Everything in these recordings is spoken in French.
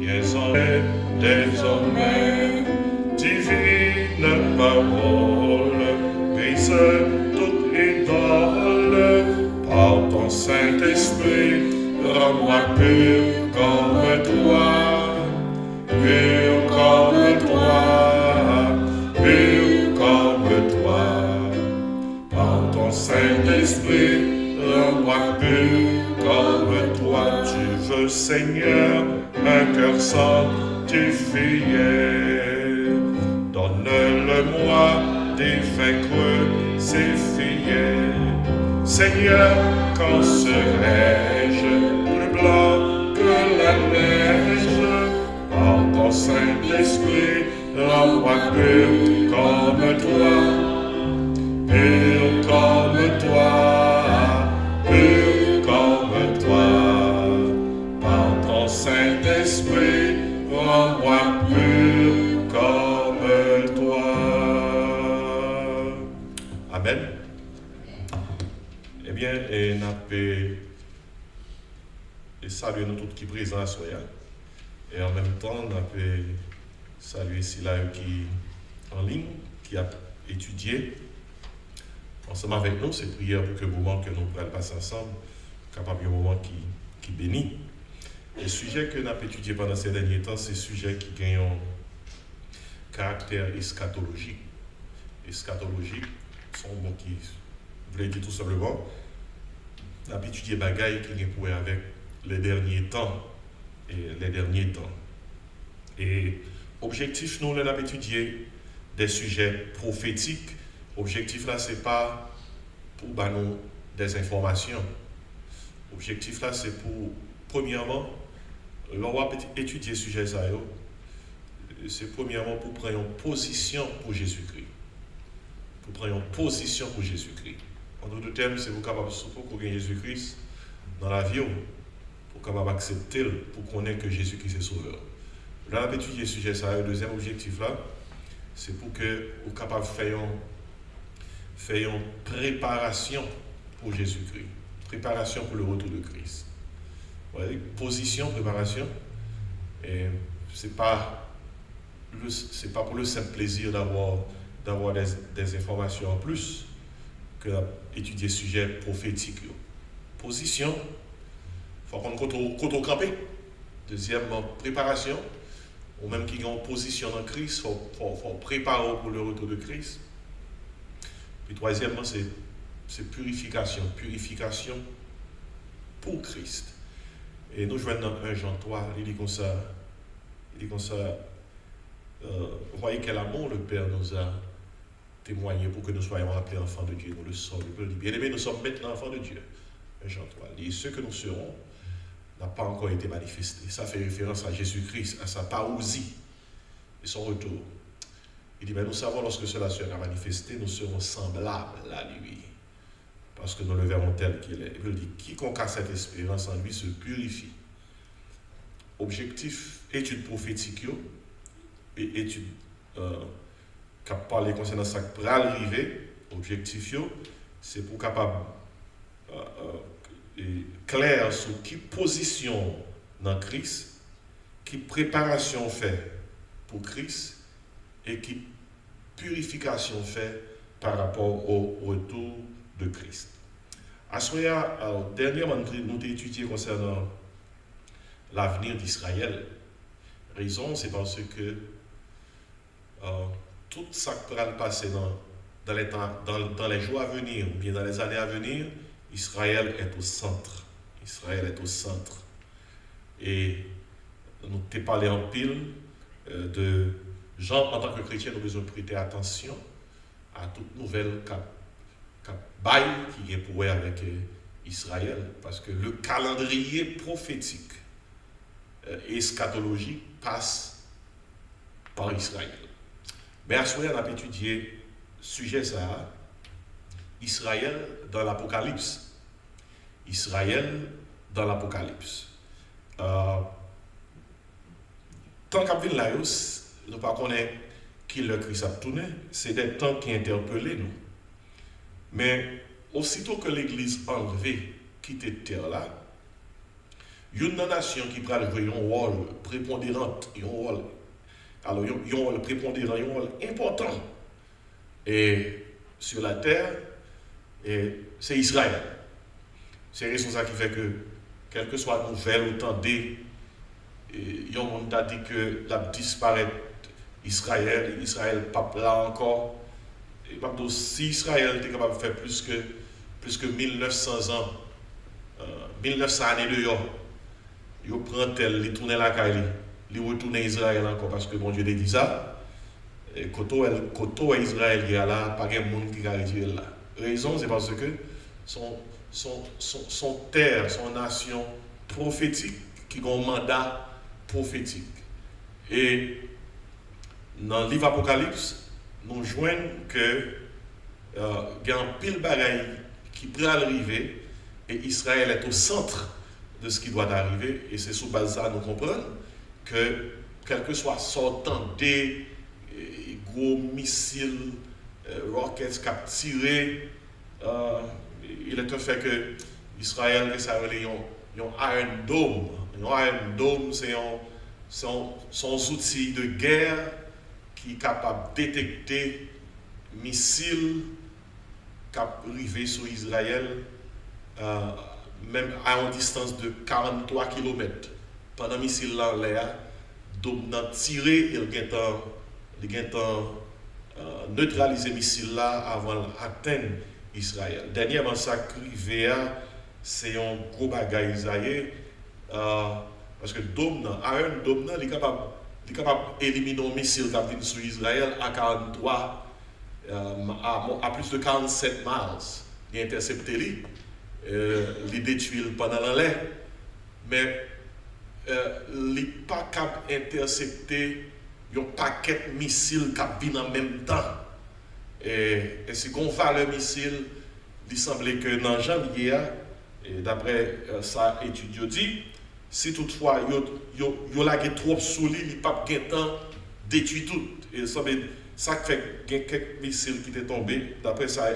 Désormais, divine parole, brise toute idole, par ton Saint-Esprit, rends-moi pur comme toi, pur comme toi, pur comme toi, par ton Saint-Esprit, rends-moi pur comme toi. Tu veux, Seigneur, un cœur sanctifié. Donne-le-moi des vins crucifiés. Seigneur, quand serai-je plus blanc que la neige? Par ton Saint-Esprit, rends-moi pur comme toi, pur comme toi, pur comme toi. Par ton Saint-Esprit, rends-moi pur comme toi. Amen. Eh bien, nous avons salué nous tous qui sont présents à Soya. Et en même temps, nous avons salué Sila qui en ligne, qui a étudié ensemble avec nous. C'est prière pour que le moment que nous pourrons passer ensemble, capable un moment qui bénit. Le sujet que nous avons étudié pendant ces derniers temps, c'est un sujet qui gagne un caractère eschatologique. Eschatologique, c'est un mot qui voulait dire tout simplement, nous avons étudié des bagailles qui ont pour avec les derniers temps. Et objectif, nous avons étudié des sujets prophétiques. Objectif là, ce n'est pas pour nous des informations. Objectif là, c'est pour, premièrement, l'on va étudier ce sujet, c'est premièrement pour prendre une position pour Jésus-Christ. Pour prendre une position pour Jésus-Christ. En d'autres termes, c'est pour capable de souffrir Jésus-Christ dans la vie, pour capable accepter, pour connaître que Jésus-Christ est sauveur. Là, on va étudier ce sujet, le deuxième objectif là, c'est pour que vous capable de faire une préparation pour Jésus-Christ. Préparation pour le retour de Christ. Ouais, position, préparation. Et c'est pas pour le simple plaisir d'avoir des informations en plus que d'étudier le sujet prophétique. Position, il faut qu'on au campé. Deuxièmement, préparation. Ou même qui ont une position en Christ, il faut préparer pour le retour de Christ. Puis troisièmement, c'est purification. Purification pour Christ. Et nous jouons dans 1 Jean 3, il dit comme ça, voyez quel amour le Père nous a témoigné pour que nous soyons appelés enfants de Dieu. Nous le sommes. Bien aimés, nous sommes maintenant enfants de Dieu. 1 Jean 3. Et ce que nous serons n'a pas encore été manifesté. Ça fait référence à Jésus-Christ, à sa parousie et son retour. Il dit, mais nous savons lorsque cela sera manifesté, nous serons semblables à lui. Parce que nous le verrons tel qu'il est. Il dit, quiconque a cette espérance en lui se purifie. Objectif, étude prophétique et étude qui parle concernant ça qui pourra arriver. Objectif, c'est pour capable clair sur qui position dans Christ, qui préparation fait pour Christ et qui purification fait par rapport au retour de Christ. À ce moment-là, dernièrement, nous avons étudié concernant l'avenir d'Israël. Raison, c'est parce que tout ça qui pourra passer dans les jours à venir, ou bien dans les années à venir, Israël est au centre. Israël est au centre. Et nous t'ai parlé en pile de gens, en tant que chrétiens, nous avons besoin de prêter attention à toute nouvelle bail qui est pour avec Israël. Parce que le calendrier prophétique et eschatologique passe par Israël. Mais à ce moment, on a étudié le sujet ça. Israël dans l'Apocalypse. Israël dans l'Apocalypse. Tant qu'à venir là, nous ne pas connaître qui le Christ a tourné, c'est des temps qui interpellent nous. Mais aussitôt que l'Église enlevée quitte terre là, Une nation qui prend jouer un rôle prépondérant, un rôle, alors un rôle prépondérant, un rôle important et sur la terre, et c'est Israël. C'est ça qui fait que, quelle que soit la nouvelle ou tendée, il y a un monde qui a dit que la disparaît Israël pas là encore. Et si Israël était capable de faire plus que 1900 ans, 1900 années de yord, il prend tel, il tourne la caille, il retourne à Israël encore parce que mon Dieu dit ça. Et quand Israël est là, pas de monde qui a retiré là. Raison, c'est parce que son terre, son nation prophétique qui a un mandat prophétique. Et dans le livre Apocalypse, nous joignons que il y a un pile bagaille qui pourrait arriver et Israël est au centre de ce qui doit arriver. Et c'est sous base de ça nous comprenons que, quel que soit sortant des gros missiles, rockets capturés, il est un fait que Israël, ça a un Iron Dome. Un Iron Dome, c'est son outil de guerre qui est capable de détecter missiles qui arrivent sur Israël, même à une distance de 43 km. Pendant que le missile là en l'air, donc dans tiré, il a neutralisé le missile là avant d'atteindre Israël. Dernièrement, ça crivé, c'est un gros bagage Israël, parce que Aaron Dome, il est capable d'éliminer un missile qui vient sur Israël à 43, à plus de 47 miles. Il a intercepté lui, il détruit pendant l'air, mais il n'est pas capable d'intercepter un paquet de missiles qui viennent en même temps. Et si on va le missile, il semblait que dans janvier, et d'après ça, étude dit, si toutefois il y a trop sous lui, il n'y a pas de temps détruire tout. Et ça fait quelques missiles qui étaient tombés. D'après ça,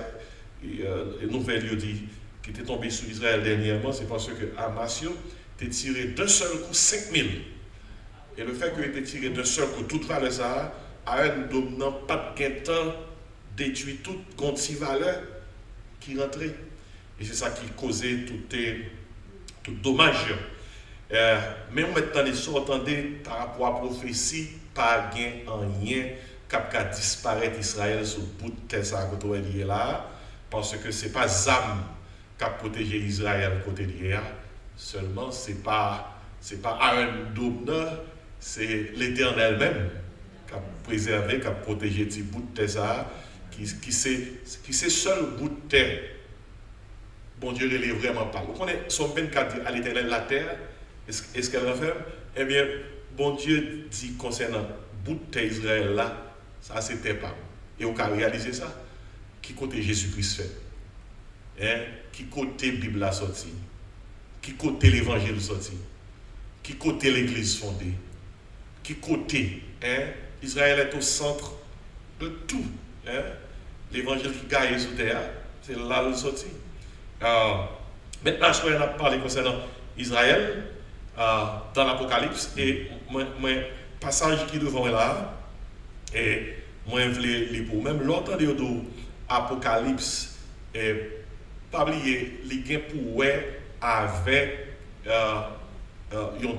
les nouvelles dit qui étaient tombés sur Israël dernièrement, c'est parce que Hamas a tiré d'un seul coup 5000. Et le fait qu'il ait tiré d'un seul coup toute valeur ça, a un dominant pas de temps détruit toute quantité valeur qui rentrait. Et c'est ça qui causait tout dommage. Mais on maintenant les entendez par rapport à la prophétie, pas gain en rien qui disparaître Israël sur le bout de terre ça côté là, parce que c'est pas Zam qui a protégé Israël côté lié, seulement c'est pas Aaron Dobner, c'est l'Éternel même qui a préservé, qui a protégé ce bout de terre ça, qui c'est seul bout de terre. Bon Dieu ne l'est vraiment pas. Vous connaissez son 24 dit à l'Éternel la terre, est-ce qu'elle renferme? Eh bien, bon Dieu dit concernant bout de terre Israël là, ça c'était pas. Et on a réalisé ça. Qui côté Jésus-Christ fait? Hein? Qui côté Bible a sorti? Qui côté l'Évangile sorti? Qui côté l'Église fondée? Qui côté? Hein? Israël est au centre de tout. Hein? L'évangile qui gagne sur terre, c'est là le sorti. Maintenant, on a parlé concernant Israël dans l'Apocalypse et mon passage qui devant là, et moi je voulais lire pour même l'autre de l'Apocalypse, et pas oublier les gains pour avec un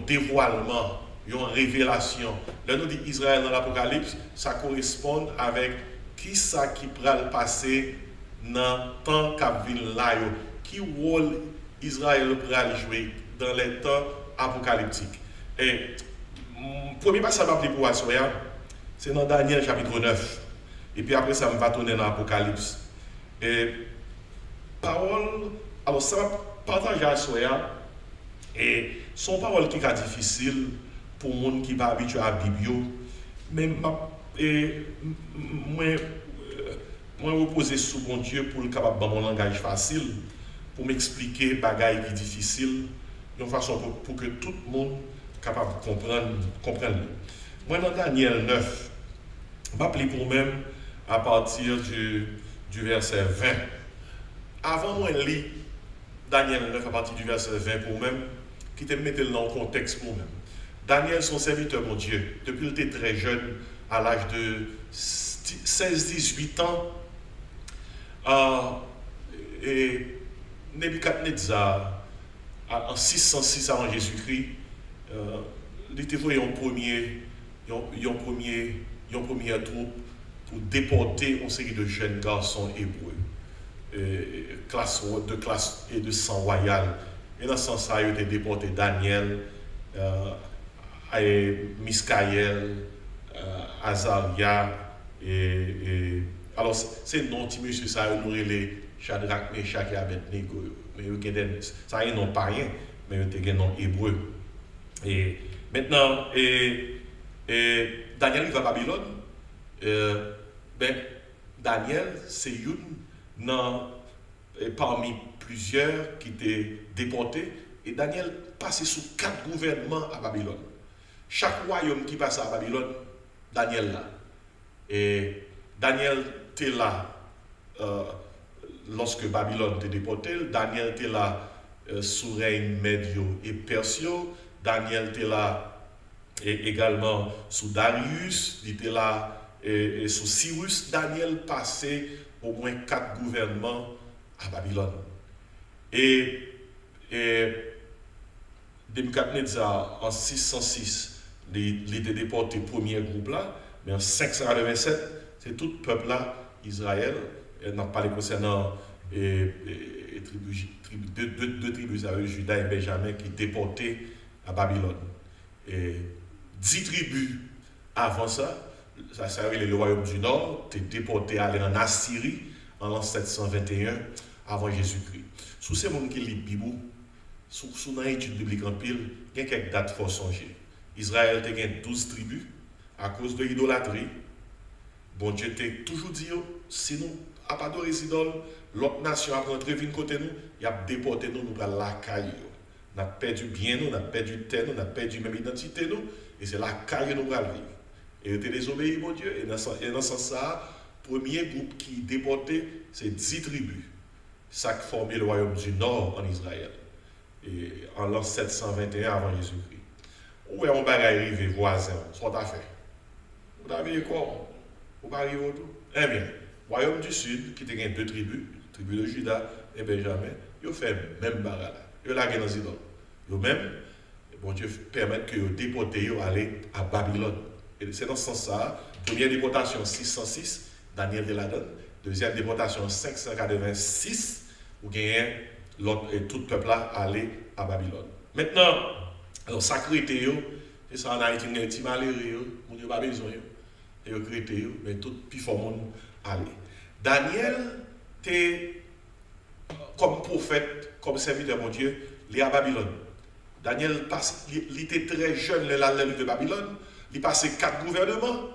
dévoilement, une révélation. Là, nous dit Israël dans l'Apocalypse, ça correspond avec qui ça qui pourra le passer dans le temps qu'a venu là, qui rôle Israël pourra jouer dans les temps apocalyptiques. Et le premier passage que je vais pour Assoya, c'est dans Daniel chapitre 9. Et puis après, ça me va tourner dans l'Apocalypse. Et parole, alors ça va partager à Soya, et son parole qui est difficile pour les gens qui ne sont pas habitués à la Bible, mais moi reposer sur mon Dieu pour le capable dans mon langage facile, pour m'expliquer des bagailles qui sont difficiles, de façon pour que tout le monde soit capable de comprendre. Moi, dans Daniel 9, je vais appeler pour même à partir du verset 20. Avant moi, je lis Daniel 9 à partir du verset 20 pour même, qui te mette dans le contexte pour nous-mêmes. Daniel, son serviteur, mon Dieu, depuis qu'il était très jeune, à l'âge de 16-18 ans, et Nebuchadnezzar, en 606 avant Jésus-Christ, il était envoyé en premier troupe pour déporter une série de jeunes garçons hébreux, de classe et de sang royal. Et dans ce sens-là, il a été déporté Daniel, Miskaël, Azaria, alors c'est le nom de monsieur, ça a les Shadrach, Meshach et Abednego. Mais ça n'a pas rien, mais il y a un nom hébreu. Et maintenant, Daniel il va à Babylone. Daniel, c'est une parmi plusieurs qui étaient déportés. Et Daniel passait sous 4 gouvernements à Babylone. Chaque royaume qui passe à Babylone, Daniel là. Et Daniel était là lorsque Babylone était déporté. Daniel était là sous règne médio et persio. Daniel était là également sous Darius. Il était là et sous Cyrus. Daniel passait au moins 4 gouvernements à Babylone. Et Nebuchadnezzar en 606, il était déporté premier groupe là, mais en 587, c'est tout le peuple là, Israël, on a parlé concernant deux tribus, Juda et Benjamin, qui déportés à Babylone. Et 10 tribus avant ça c'est le royaume du Nord, était déporté à aller en Assyrie en l'an 721 avant Jésus-Christ. Sous ces gens qui lisent la Bible, sous l'étude biblique en pile, il y a quelques dates pour songer. Israël a gagné 12 tribus à cause de l'idolâtrie. Bon Dieu t'a toujours dit, si nous n'avons pas de idoles, l'autre nation a rentré vite côté nous, il a déporté nous, nous allons la caille. On a perdu bien nous, on a perdu terre, on a perdu même identité nous, et c'est la caille nous allons vivre. Et il était désobéi, mon Dieu, et dans ce sens-là, le premier groupe qui est déporté, c'est 10 tribus. Ça qui formait le royaume du Nord en Israël. Et en l'an 721 avant Jésus-Christ. Où est mon bagage arrivé voisin? Soit à fait. Vous avez quoi? Vous pas arrivé au tout? Eh bien, royaume du Sud, qui était 2 tribus, tribu de Juda et Benjamin, ils ont fait même bagage. Ils ont lagué dans les idoles. Ils ont même, bon Dieu, permettre que ils déportés aller à Babylone. Et c'est dans ce sens-là, première déportation 606, Daniel de la donne. Deuxième déportation 586, où gagnez tout le peuple là aller à Babylone. Maintenant, alors sacré et ça en Haïti, il y a un petit malheureux, on n'a pas besoin, et il y a mais tout le plus monde aller. Daniel était comme prophète, comme serviteur de mon Dieu, il est à Babylone. Daniel il était très jeune, il est de Babylone, il passait 4 gouvernements,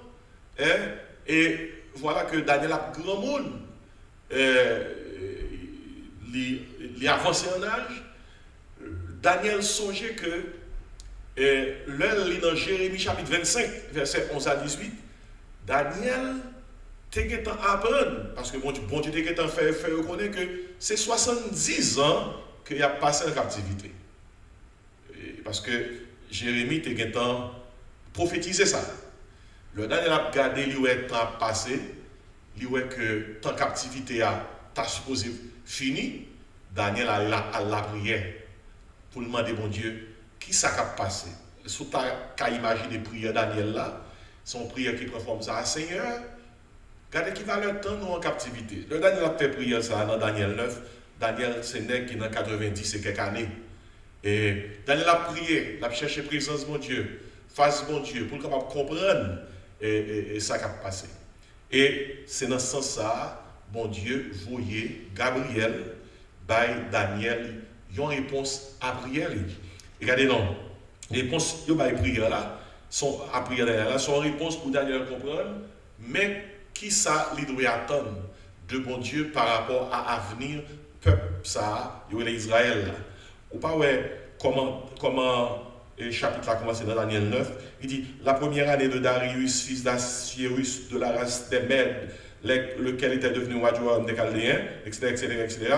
et voilà que Daniel a grand monde. Il a avancé en âge. Daniel songeait que l'heure dans Jérémie chapitre 25, verset 11 à 18, Daniel était en apprendre, parce que bon Dieu était en fait reconnaître que c'est 70 ans qu'il a passé en captivité. Parce que Jérémie était en prophétisé ça. Le Daniel a regardé, il a temps passé, il a que le temps captivité a supposé fini. Daniel a la prière pour demander bon Dieu qui ça a passé. Si tu as imaginé prière Daniel là, son prière qui prend forme ça, Seigneur, regardez qui va le temps nous en captivité. Le Daniel a fait prière ça dans Daniel 9. Daniel c'est né qui dans 90 et quelques années. Et Daniel a prié, il a cherché présence de mon Dieu, face de mon Dieu, pour capable comprendre et ça qui a passé. Et c'est dans ce sens-là, bon Dieu, voyez Gabriel, by Daniel, une réponse à prière. Regardez non, les réponses de la prière là, sont à prière là, sont réponse pour Daniel comprendre, mais qui ça lui doit attendre de bon Dieu par rapport à l'avenir peuple ça, Israël là. Ou pas ouais comment le chapitre a commencé dans Daniel 9, il dit la première année de Darius, fils d'Assyrus de la race des Mèdes, lequel était devenu roi du royaume des Chaldéens, etc., etc., etc.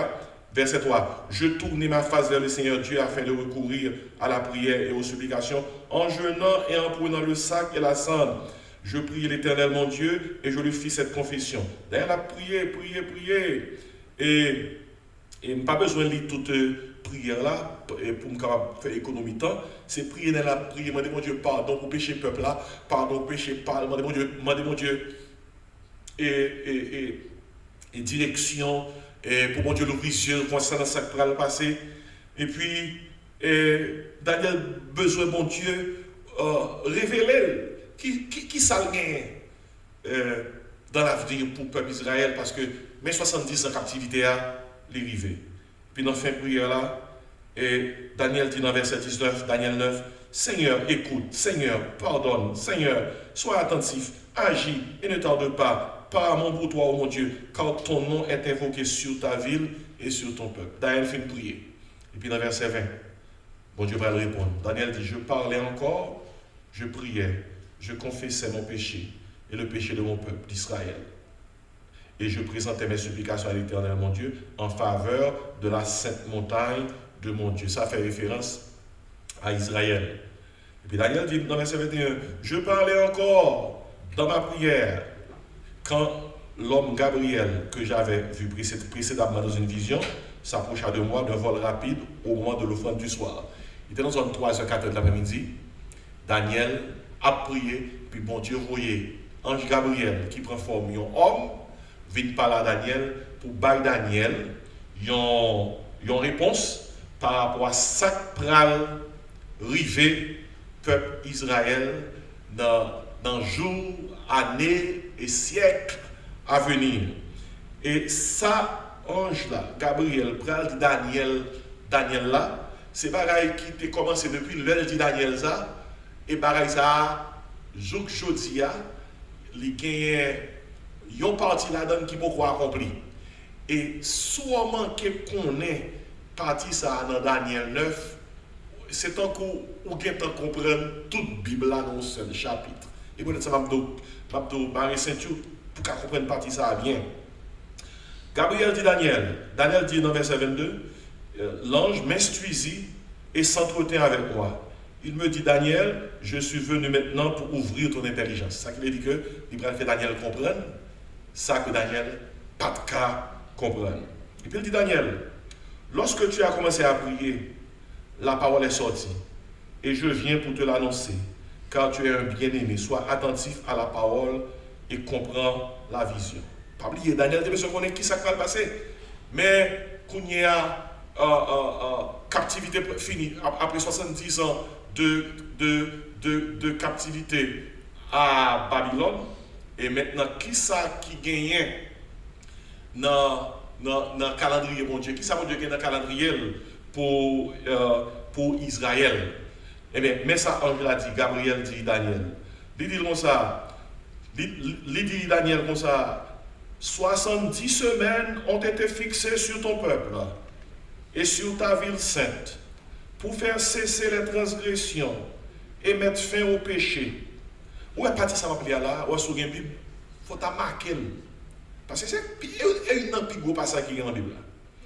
Verset 3. Je tournai ma face vers le Seigneur Dieu afin de recourir à la prière et aux supplications, en jeûnant et en prenant le sac et la cendre. Je priai l'Éternel mon Dieu et je lui fis cette confession. D'ailleurs, elle a prié. Et pas besoin de lire toute prière là pour me faire économie de temps. C'est prier dans la prière, demander mon Dieu pardon pour péché peuple là, pardon pour péché, pardon, demander mon Dieu et direction, et pour mon Dieu l'ouvrir les yeux, concernant ça qui va le passer. Et puis, Daniel besoin mon Dieu révéler qui ça dans l'avenir pour le peuple d'Israël, parce que mes 70 ans de captivité à l'arrivée. Puis dans la fin de prière là, et Daniel dit dans verset 19, Daniel 9, Seigneur, écoute, Seigneur, pardonne, Seigneur, sois attentif, agis et ne tarde pas, parle pour toi, oh mon Dieu, car ton nom est invoqué sur ta ville et sur ton peuple. Daniel fait une prière. Et puis dans verset 20, bon Dieu va le répondre. Daniel dit, je parlais encore, je priais, je confessais mon péché et le péché de mon peuple d'Israël. Et je présentais mes supplications à l'Éternel, mon Dieu, en faveur de la sainte montagne de mon Dieu. Ça fait référence à Israël. Et puis Daniel dit dans verset 21, je parlais encore dans ma prière quand l'homme Gabriel, que j'avais vu précédemment dans une vision, s'approcha de moi d'un vol rapide au moment de l'offrande du soir. Il était dans zone 3h, 4h de l'après-midi. Daniel a prié, puis bon Dieu voyait ange Gabriel qui prend forme d'un homme, vient parler à Daniel pour bailler Daniel une réponse par rapport à ça qui pral rivé peuple Israël dans jours, années et siècles à venir. Et ça, ange là, Gabriel, pral Daniel là, c'est pareil qui a commencé depuis l'heure de Daniel ça, et pareil ça, jouk jodia, il gagne une partie là-dedans qui peut accompli. Et sûrement qu'on est parti ça dans Daniel 9, c'est un coup où on comprend toute la Bible là dans un seul chapitre. Et peut-être ça va me Marie Saint-Dieu pour qu'on comprenne partie ça bien. Gabriel dit Daniel dit dans verset 22, l'ange m'instruisit et s'entretint avec moi. Il me dit, Daniel, je suis venu maintenant pour ouvrir ton intelligence. C'est ça qu'il a dit que il va faire Daniel comprendre, ça que Daniel pas de cas comprendre. Et puis il dit, Daniel, lorsque tu as commencé à prier, la parole est sortie et je viens pour te l'annoncer, car tu es un bien-aimé. Sois attentif à la parole et comprends la vision. Pas oublier, Daniel devait se connaître qui ça va passer. Mais quand il y a captivité finie, après 70 ans de captivité à Babylone, et maintenant, qui ça qui gagne dans le calendrier, mon Dieu? Qui ça, mon Dieu, gagne dans le calendrier pour Israël? Eh bien, mais ça, ange l'a dit, Gabriel dit Daniel. Il dit comme ça, il dit Daniel comme ça, 70 semaines ont été fixées sur ton peuple et sur ta ville sainte pour faire cesser les transgressions et mettre fin au péché. Où est parti ça va plier là? Où est-ce que Bible? Il faut marquer. Parce que c'est un plus gros passage qui est dans la Bible.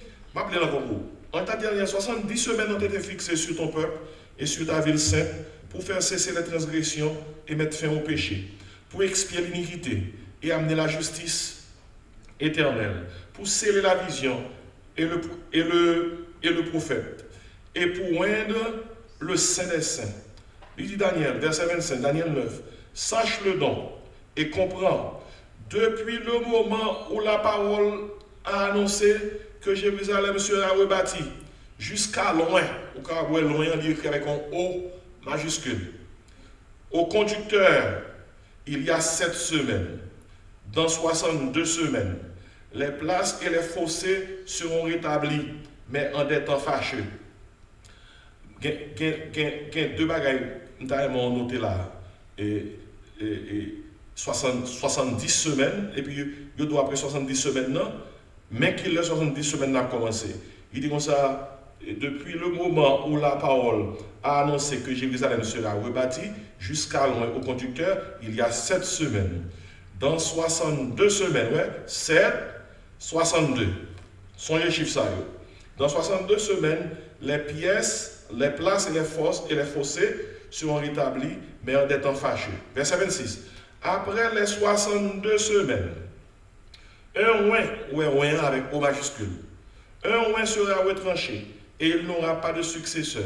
Je vais appeler encore pour vous. En ta dernière 70 semaines ont été fixées sur ton peuple et sur ta ville sainte pour faire cesser les transgressions et mettre fin au péché, pour expier l'iniquité et amener la justice éternelle, pour sceller la vision et le prophète, et pour oindre le Saint des Saints. Il dit Daniel, verset 25, Daniel 9, sache-le donc et comprends, depuis le moment où la parole a annoncé que Jérusalem sera rebâtie, jusqu'à loin, au cas où loin, on dit avec un O majuscule. Au conducteur, il y a 7 semaines. Dans 62 semaines, les places et les fossés seront rétablis, mais en des temps fâcheux. Il y a deux bagailles, nous avons noté là, 70 semaines, et puis il doit après 70 semaines, non, mais qu'il les 70 semaines n'a commencé. Il dit comme ça, depuis le moment où la parole a annoncé que Jérusalem sera rebâtie, jusqu'à loin au conducteur, il y a 7 semaines. Dans 62 semaines, ouais, 7, 62. Songez chiffre ça. Dans 62 semaines, les pièces, les places et les fossés seront rétablis, mais en des temps fâcheux. Verset 26. Après les 62 semaines, un oin avec O majuscule, un oin sera retranché et il n'aura pas de successeur.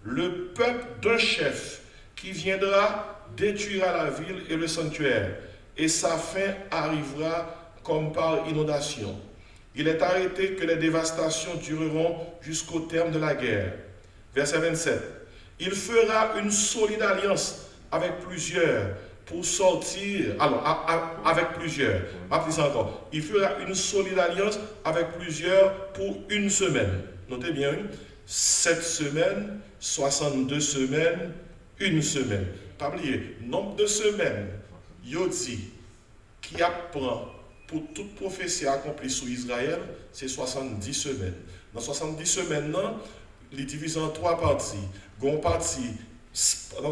Le peuple d'un chef qui viendra détruira la ville et le sanctuaire, et sa fin arrivera comme par inondation. Il est arrêté que les dévastations dureront jusqu'au terme de la guerre. Verset 27. Il fera une solide alliance avec plusieurs pour sortir. Alors, avec plusieurs. Encore. Il fera une solide alliance avec plusieurs pour une semaine. Notez bien, 7 semaines, 62 semaines, une semaine. Pas oublier, nombre de semaines, Yodi, qui apprend pour toute prophétie accomplie sous Israël, c'est 70 semaines. Dans 70 semaines, il est divisé en 3 parties. Une partie,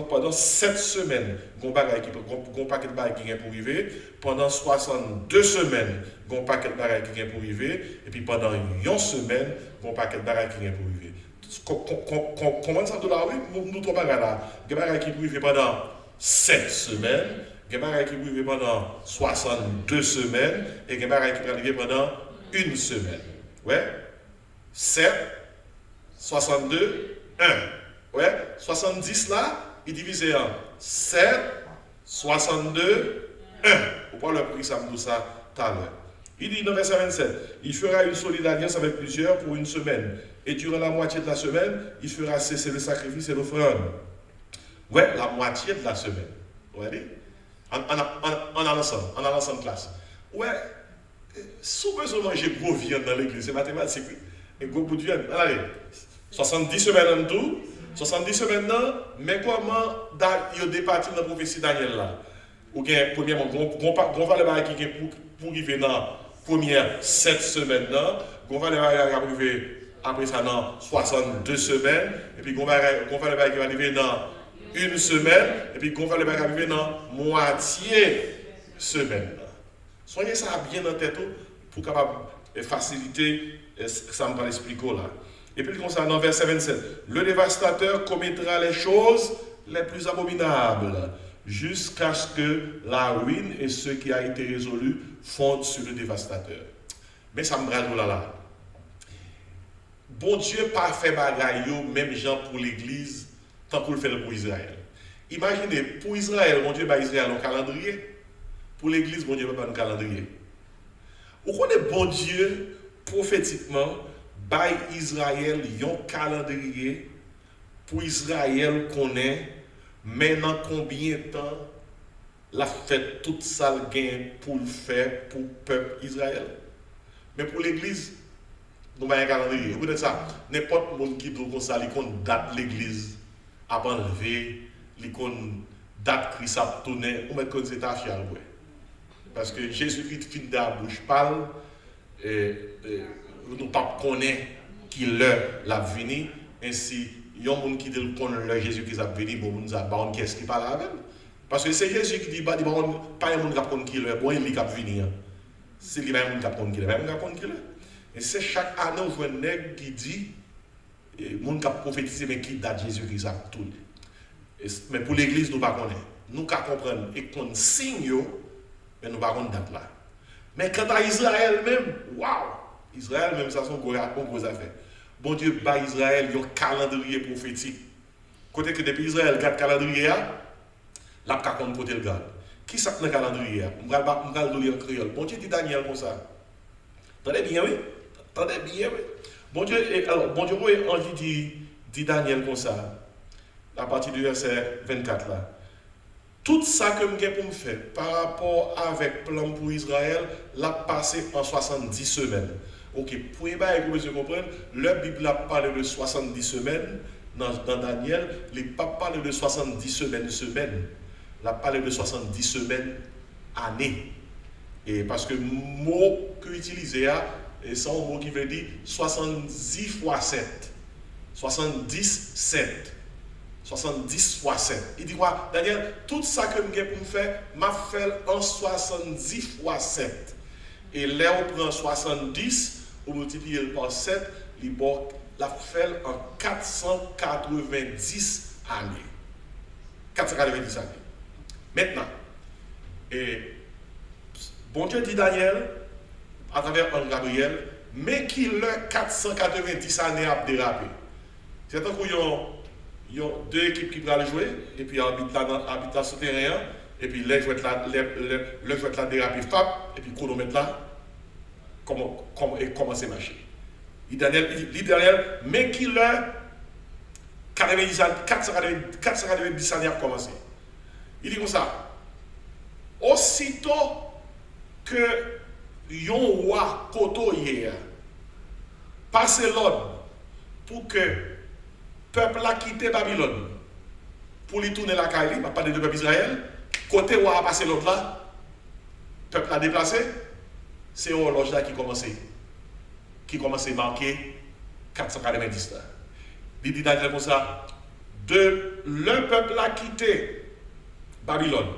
pendant 7 semaines, il y a un paquet de bagages qui vient pour arriver. Pendant 62 semaines, il y a un paquet de bagages qui vient pour arriver. Et puis pendant 1 semaine, il y a un paquet de bagages qui vient pour arriver. Comment ça de là? Oui, nous trois bagages là. Il y a des bagages qui vont arriver pendant 7 semaines. Il y a des bagages qui vont arriver pendant 62 semaines. Et il y a des bagages qui vont arriver pendant 1 semaine. Ouais? 7, 62, 1. Ouais? 70 là, il est divisé en 7, 62, 1. Vous pouvez le prix ça tout ça tout à l'heure. Il dit dans verset 27, il fera une solide alliance avec plusieurs pour 1 semaine. Et durant la moitié de la semaine, il fera cesser le sacrifice et l'offrande. Ouais, la moitié de la semaine. Vous voyez? En ensemble classe. Ouais, si vous besoin manger gros viande dans l'église, c'est mathématique. Et gros bout de viande. Allez, 70 semaines en tout. 70 semaines, mais comment il y a des parties dans la prophétie Daniel là? Ou bien, premièrement, on va le faire qui pour arriver dans la première 7 semaines, on va le arriver après ça dans 62 semaines, et puis on va le faire qui va arriver dans 1 semaine, et puis on va le faire arriver dans moitié semaine. Soyez ça bien en tête pour capable faciliter ça me va l'expliquer là. Et puis concernant verset 27, le dévastateur commettra les choses les plus abominables jusqu'à ce que la ruine et ce qui a été résolu fondent sur le dévastateur. Mais ça me brûle là. Bon Dieu pas fait bagaille, même gens pour l'église, tant qu'on le fait pour Israël. Imaginez, pour Israël, bon Dieu bat Israël un calendrier. Pour l'église, bon Dieu pas un calendrier. Vous connaissez bon Dieu prophétiquement by Israël un calendrier pour Israël connaît maintenant combien de temps la fait toute ça pour le faire pour le peuple Israël. Mais pour l'église, nous avons un calendrier. Vous connaissez ça? N'importe qui qui doit comme ça, il date l'église à enlever, il date Christ a tourné, on met comme c'est à fier. Parce que Jésus-Christ finit de la bouche parle, nous ne connaissons qui l'heure l'a venu, ainsi il y a des gens qui disent que Jésus-Christ a venu, bon, nous avons qu'est-ce qui parle avec. Parce que c'est Jésus qui dit, pas un monde qui a qui l'heure, bon, il a venu. C'est lui même qui a qui l'heure, même qui l'heure. Et c'est chaque année, on voit un nègre qui dit, les gens qui a prophétisé, mais qui date Jésus-Christ a tout. Mais pour l'église, nous ne connaissons pas. Nous comprenons et qu'on signe, mais nous ne connaissons pas date là. Mais quant à Israël même, waouh! Israël même, ça sont gros affaires. Bon Dieu, par Israël, il y a un calendrier prophétique. Côté que depuis Israël, garde calendrier, là, pas qu'on côté le garde. Qui ça dans le calendrier? On va le lire en créole. Bon Dieu dit Daniel comme ça. Attendez bien, oui? Attendez bien, oui? Bon Dieu, bon Dieu, oui, envie dit Daniel comme ça. À partir du verset 24 là. Tout ça que je pour me faire par rapport avec plan pour Israël, l'a passé en 70 semaines. Ok, pour que vous compreniez, la Bible a parlé de 70 semaines dans Daniel, il n'a pas parlé de 70 semaines. Il a parlé de 70 semaines années. Et parce que le mot que utilisé, c'est un mot qui veut dire 70 fois 7. 77. 70 fois 7. Il dit quoi? Daniel, tout ça que je pour me faire, m'a fait en 70 fois 7. Et là, on prend 70, on multiplie par 7, la fait en 490 années. 490 années. Maintenant, et bon Dieu dit Daniel, à travers Ange Gabriel, mais qui le 490 années a dérapé. C'est tant qu'il y a deux équipes qui vont jouer, et puis habitent là sur le terrain, et puis les joueurs là dérapé FAP, et puis chronomètre là, comment c'est marché. Daniel, mais qui le 490 années a commencé. Il dit comme ça. Aussitôt que yon roi koto hier passe l'ordre pour que le peuple a quitté Babylone pour lui tourner la caille, il va parler de peuple Israël, côté roi a passé l'ordre là, le peuple a déplacé, c'est l'horloge là qui commençait à marquer 490 là. Il dit comme ça, le peuple a quitté Babylone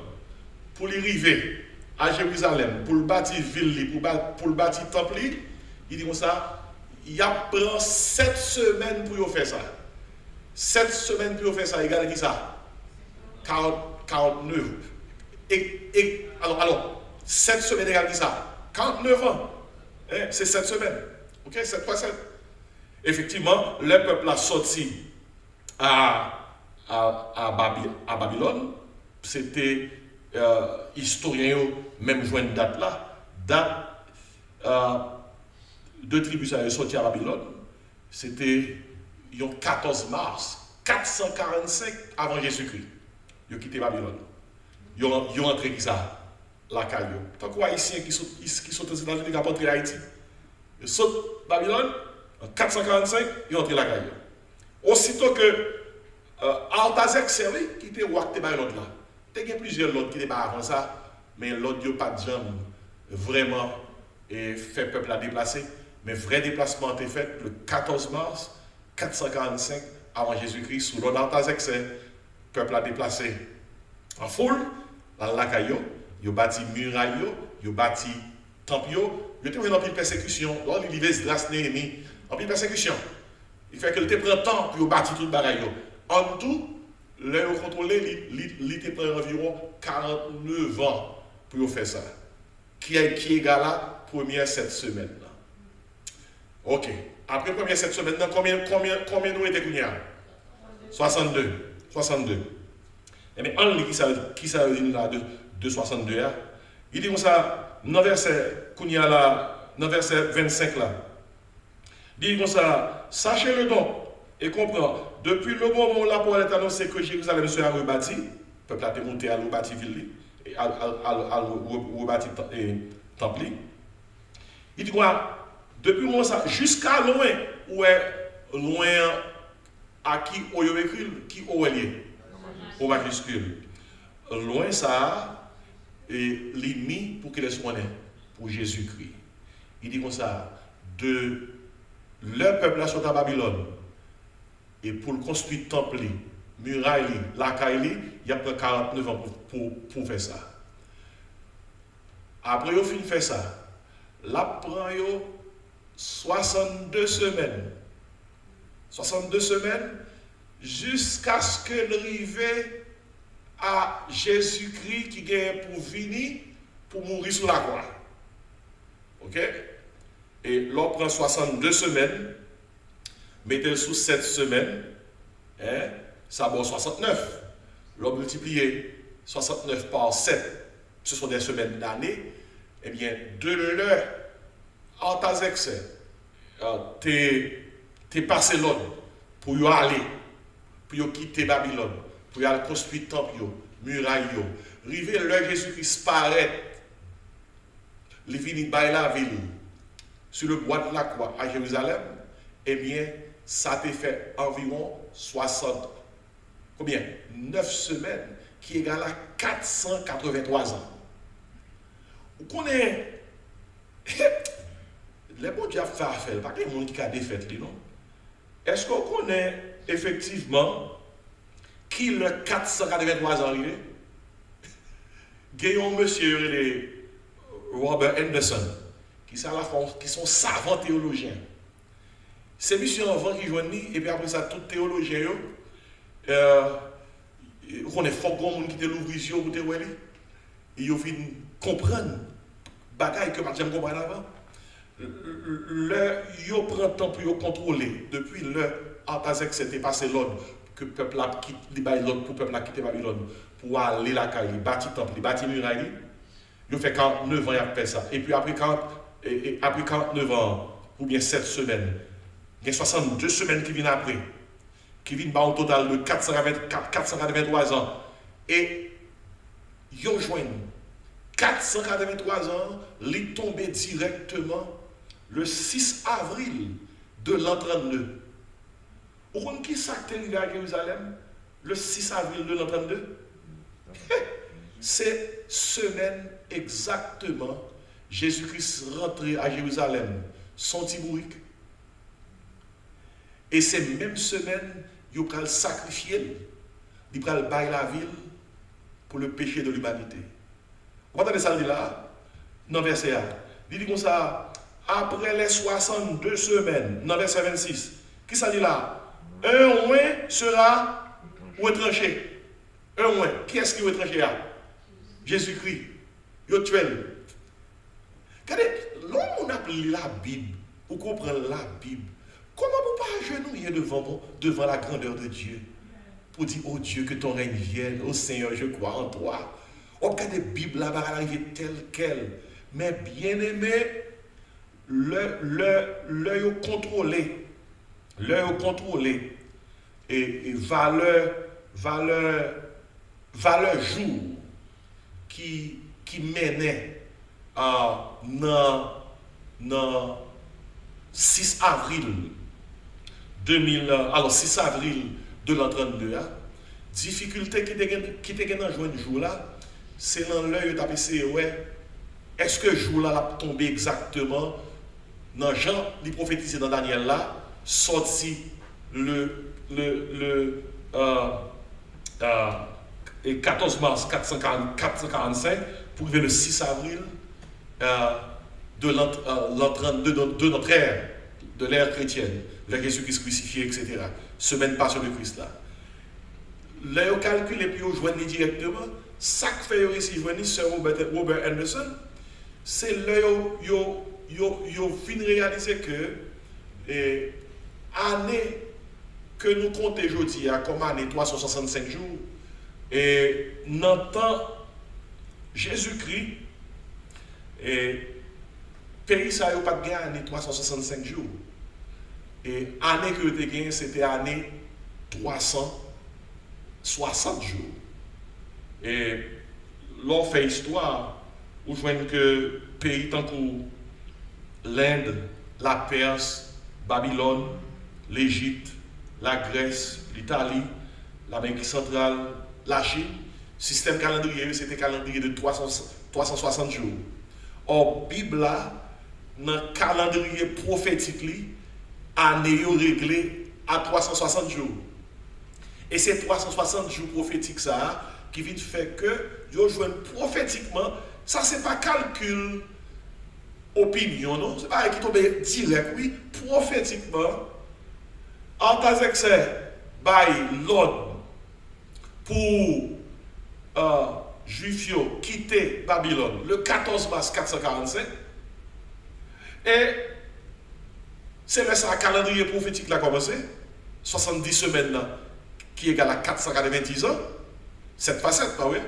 pour y arriver à Jérusalem, pour le bâtir ville, pour le bâtir temple, il dit comme ça, il y a pris 7 semaines pour faire ça. 7 semaines pour faire ça, égale qui ça? 49. Alors, 7 semaines égale qui ça? 49 ans. C'est 7 semaines. Ok, 7 fois 7. Effectivement, le peuple a sorti à Babylone. C'était historien, même joint une date là. Date de tribus sont sortis à Babylone. C'était le 14 mars 445 avant Jésus-Christ. Ils ont quitté Babylone. Ils ont entré ça, la caillou. Tant que les Haïtiens qui sont aux États-Unis, qui ont entré Haïti. Ils sautent Babylone, en 445, ils ont entré la caillou. Aussitôt que Artaxerxès, qui était roi de Babylone là, il y a plusieurs lots qui n'étaient pas avant ça, mais l'autre n'a pas de jambe vraiment fait peuple à déplacer. Mais vrai déplacement a été fait le 14 mars 445 avant Jésus-Christ, sous l'ordre d'Artaxerxès. Le peuple a déplacé en foule, dans la caillou, il a bâti muraille, il a bâti temple, il a été en pile persécution. Lors il y a Néhémie, en pile persécution. Il fait que le prend temps pour bâtir tout le bagaille. En tout, le contrôlé, il prend environ 49 ans pour faire ça. Qui est égal à la première 7 semaines. Ok. Après la première 7 semaines, combien nous étions connus? 62. 62. Et bien, on lit qui ça veut dire là de 62. Hein? Il dit comme ça, dans verset 25 là. Il dit comme ça, sachez-le donc et comprenez, depuis le moment où la parole est annoncée que Jérusalem sera rebâti, le peuple a été monté à rebâtir ville, et à rebâtir temple. Il dit quoi? Depuis le moment ça, jusqu'à loin, où est loin à qui on écrit, qui on est lié, au majuscule. Loin ça, et l'ennemi pour qu'il soit né, pour Jésus-Christ. Il dit comme ça, le peuple a sorti à Babylone, et pour construire le temple, muraille, la caille, il y a pris 49 ans pour faire ça. Après, il a fini de faire ça. Là, il prend 62 semaines. 62 semaines jusqu'à ce qu'il arrive à Jésus-Christ qui vient pour venir pour mourir sur la croix. Ok? Et l'on prend 62 semaines, mettez sous 7 semaines, hein, ça vaut 69. L'on multiplie 69 par 7, ce sont des semaines d'année. Eh bien, de l'heure, Artaxerxès, t'es passé l'ordre pour y aller, pour y quitter Babylone, pour y aller construire temple, muraille, river l'heure Jésus-Christ paraît, il finit par la ville, sur le bois de la croix à Jérusalem, eh bien, ça t'a fait environ 60, combien? 9 semaines, qui égale à 483 ans. Vous connaissez, les bons dieux font affaire, pas que les gens qui ont défait, non? Est-ce qu'on connaît effectivement qui le 483 ans arrivé? Il y a un monsieur, Robert Anderson, qui sont savants théologiens. C'est mission avant qui joignent, et puis après ça, tout théologien, on est fort grand monde qui te l'ouvre les yeux pour te voir, et ils viennent comprendre, bagaille que je ne comprends pas avant. Ils prennent le temps pour contrôler, depuis le Artaxerxès était passé l'ordre, que le peuple a quitté l'ordre pour le peuple a quitté Babylone, pour aller à la caille, bâtir le temple, bâtir le muraille. Il fait 49 ans, il a fait ça. Et puis après 49 ans, ou bien 7 semaines, il y a 62 semaines qui viennent après, qui viennent au total de 483 ans. Et ils rejoignent 483 ans, ils tombent directement le 6 avril de l'an 32. Vous comprenez qui ça qui est arrivé à Jérusalem le 6 avril de l'an 32? C'est semaine exactement Jésus-Christ rentré à Jérusalem, son tibourique. Et c'est même semaine, il va sacrifier, il va bailler la ville pour le péché de l'humanité. Vous entendez ça là? Dans le verset 1. Il dit comme ça, après les 62 semaines, dans le verset 26, qui ça dit là? Un oin sera retranché. Un oin. Qui est-ce qui est retranché là? Jésus-Christ. Il est tué. Regardez, l'homme on appelle la Bible, pour comprendre la Bible. Comment vous pas agenouiller devant la grandeur de Dieu? Pour dire, oh Dieu, que ton règne vienne, oh Seigneur, je crois en toi. On regarde la Bible là-bas, elle arrive telle qu'elle. Mais bien aimé, l'œil contrôlé. L'œil contrôlé. Et valeur jour qui menait dans 6 avril 2000, alors 6 avril de l'an 32, difficulté qui était dans le jour là, c'est dans l'œil de essayé, ouais, est-ce que le jour là a tombé exactement dans Jean, les prophétisé dans Daniel là, sorti le 14 mars 445 pour arriver le 6 avril de l'an 32 de notre ère, de l'ère chrétienne, le Jésus-Christ crucifié, etc. Semaine passion de Christ là. Là, on calcule et puis on joint directement. Ça que fait ici, Sir Robert Anderson, c'est là on fin réaliser que année que nous comptons aujourd'hui comme année 365 jours, et dans Jésus-Christ, et pays ça n'a pas gagné 365 jours. Et année que vous avez gagné, c'était année 360 jours. Et l'on fait histoire, où je vois que pays tant que l'Inde, la Perse, Babylone, l'Égypte, la Grèce, l'Italie, l'Amérique centrale, la Chine, système calendrier, c'était calendrier de 360 jours. Or, Bible là, dans le calendrier prophétique, année réglée à 360 jours. Et c'est 360 jours prophétiques ça qui vient faire que yo joignent prophétiquement, ça c'est pas calcul opinion non, c'est pas qui tombe direct oui, prophétiquement Artaxerxès bail l'ordre pour Juifs quitter Babylone le 14 mars 445 et c'est là ça calendrier prophétique là commencé 70 semaines là, qui égale à 490 ans 7 par 7 pas oui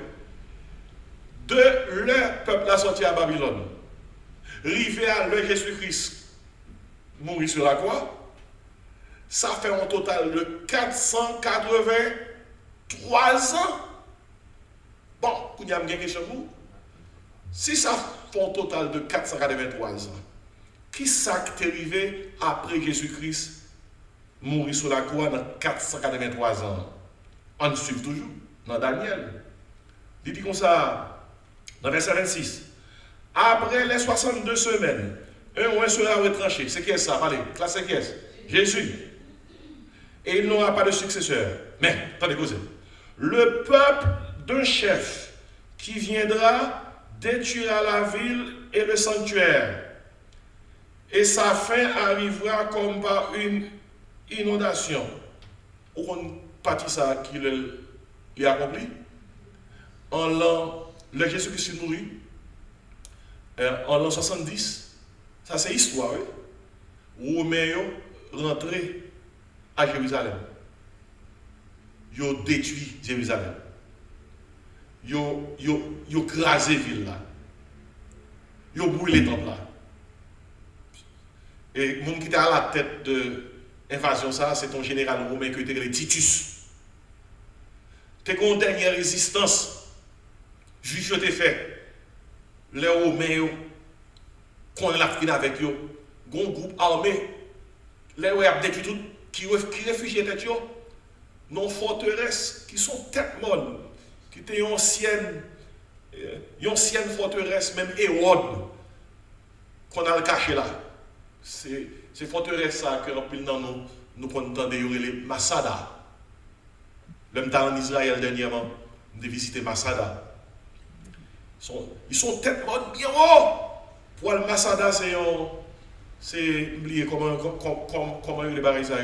de le peuple a sorti à Babylone rivé à le Jésus-Christ mourir sur la croix, ça fait un total de 483 ans. Bon, vous avez une question pour vous? Si ça fait un total de 483 ans, qui ça qui est arrivé après Jésus-Christ mourir sur la croix dans 483 ans? On suit toujours dans Daniel. Il dit comme ça, dans verset 26. Après les 62 semaines, un oin sera retranché. C'est qui est ça? Allez, classe qui est? Jésus. Et il n'aura pas de successeur. Mais, attendez, posez. Le peuple d'un chef qui viendra détruira la ville et le sanctuaire. et sa fin arrivera comme par une inondation. On partit ça qu'il a accompli. En l'an, le Jésus-Christ est mouru, en l'an 70, ça c'est histoire, oui. Romains rentré à Jérusalem. Ils ont détruit Jérusalem. Ils ont crasé la ville là. Ils ont brûlé le temple là. Et le monde qui était à la tête de l'invasion, c'est un général romain qui était Titus. C'était une dernière résistance. Juif a fait. Les Romains, qu'on a fini avec eux, un groupe armé, les Romains ont détruit tout, qui réfugiés tête nos forteresses qui sont tête molles, qui étaient une ancienne forteresse, même Hérode, qu'on a caché là. C'est forteresse ça que nous comptons de Masada. Même temps en Israël dernièrement, de visiter Masada. Ils sont tête molles bien haut. Pour le Masada, c'est oublié comment il est ça.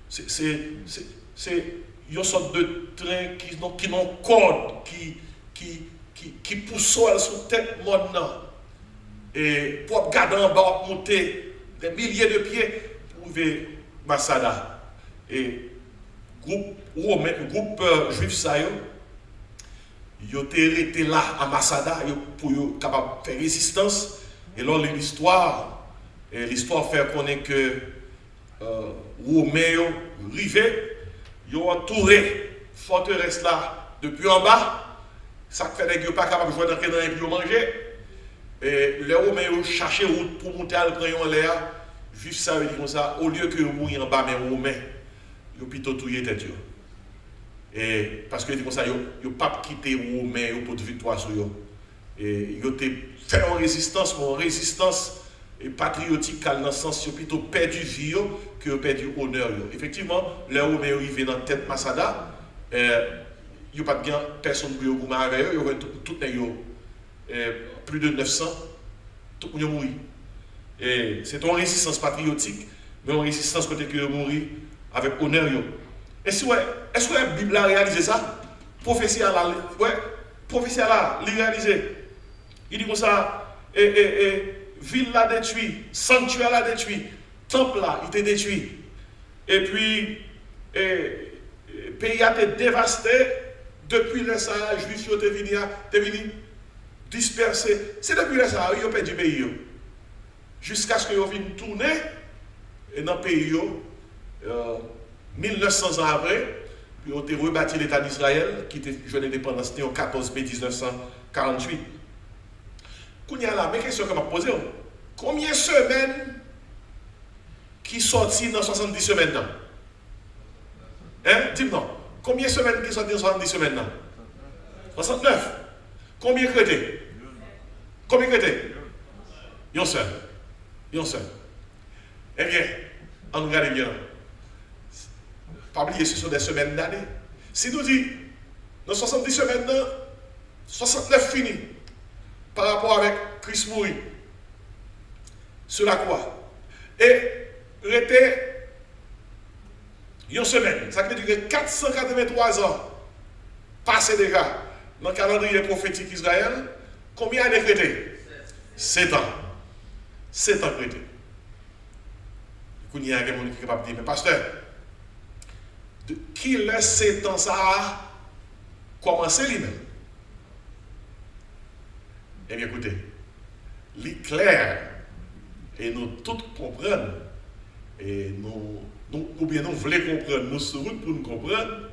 C'est une sorte de train qui n'ont corde, qui pousse sur tête monde. Et pour garder en bas, monter des milliers de pieds pour voir Masada. Et groupe juif ça ils ont été là à Masada pour être capable de faire résistance. Et là l'histoire fait connaître que Romains arrivés, ils ont entouré la forteresse là depuis en bas. Ça fait qu'ils ne sont pas capables de jouer dans le pour manger. Et les Romains ont cherché route pour monter à le l'air. Juste ça veut dire comme ça, au lieu que mourir en bas, mais les Romains, ils ont plutôt tué tête. Et parce que comme ça, ils n'ont pas quitté les Romains pour de victoire sur eux. Et ils ont fait une résistance patriotique dans le sens qu'ils ont plutôt perdu vie que perdu honneur. Effectivement, les Romains arrivés dans la tête Masada, il n'y a pas de personne pour vous avec eux, il y a tout plus de 900, tout le monde mourit. Et c'est une résistance patriotique, mais une résistance côté que mourir avec honneur. Est-ce que la Bible a réalisé ça? Prophétie à la réalisé. Il dit comme ça, ville là détruite, sanctuaire là détruit, temple là il était détruit. Et puis, pays a été dévasté depuis le Sahara, juif est venu dispersé. C'est depuis le Sahara, ils ont perdu le pays. Jusqu'à ce qu'ils viennent tourner dans le pays, 1900 ans après, puis ils ont rebâti l'État d'Israël, qui était jeune indépendance, c'était en 14 mai 1948. Mais question que je me pose, combien de semaines qui sortent dans 70 semaines? Dis-moi, combien de semaines qui sortent dans 70 semaines? 69. Combien de crétés? Combien de crétés? Yon seul. Eh bien, on regarde bien. Pas oublier, ce sont des semaines d'année. Si nous disons, dans 70 semaines, 69 fini. Par rapport avec Christ mourir sur la croix. Et était une semaine. Ça veut dire que 483 ans passés déjà dans le calendrier prophétique Israël. Combien d'années crété? 7 ans. 7 ans crété. Il y a quelqu'un qui est capable de dire, mais pasteur, qui laisse 7 ans ça a commencé lui-même? Eh bien, écoutez, l'éclair, et nous tous comprenons, et nous voulons comprendre, nous sommes route pour nous comprendre,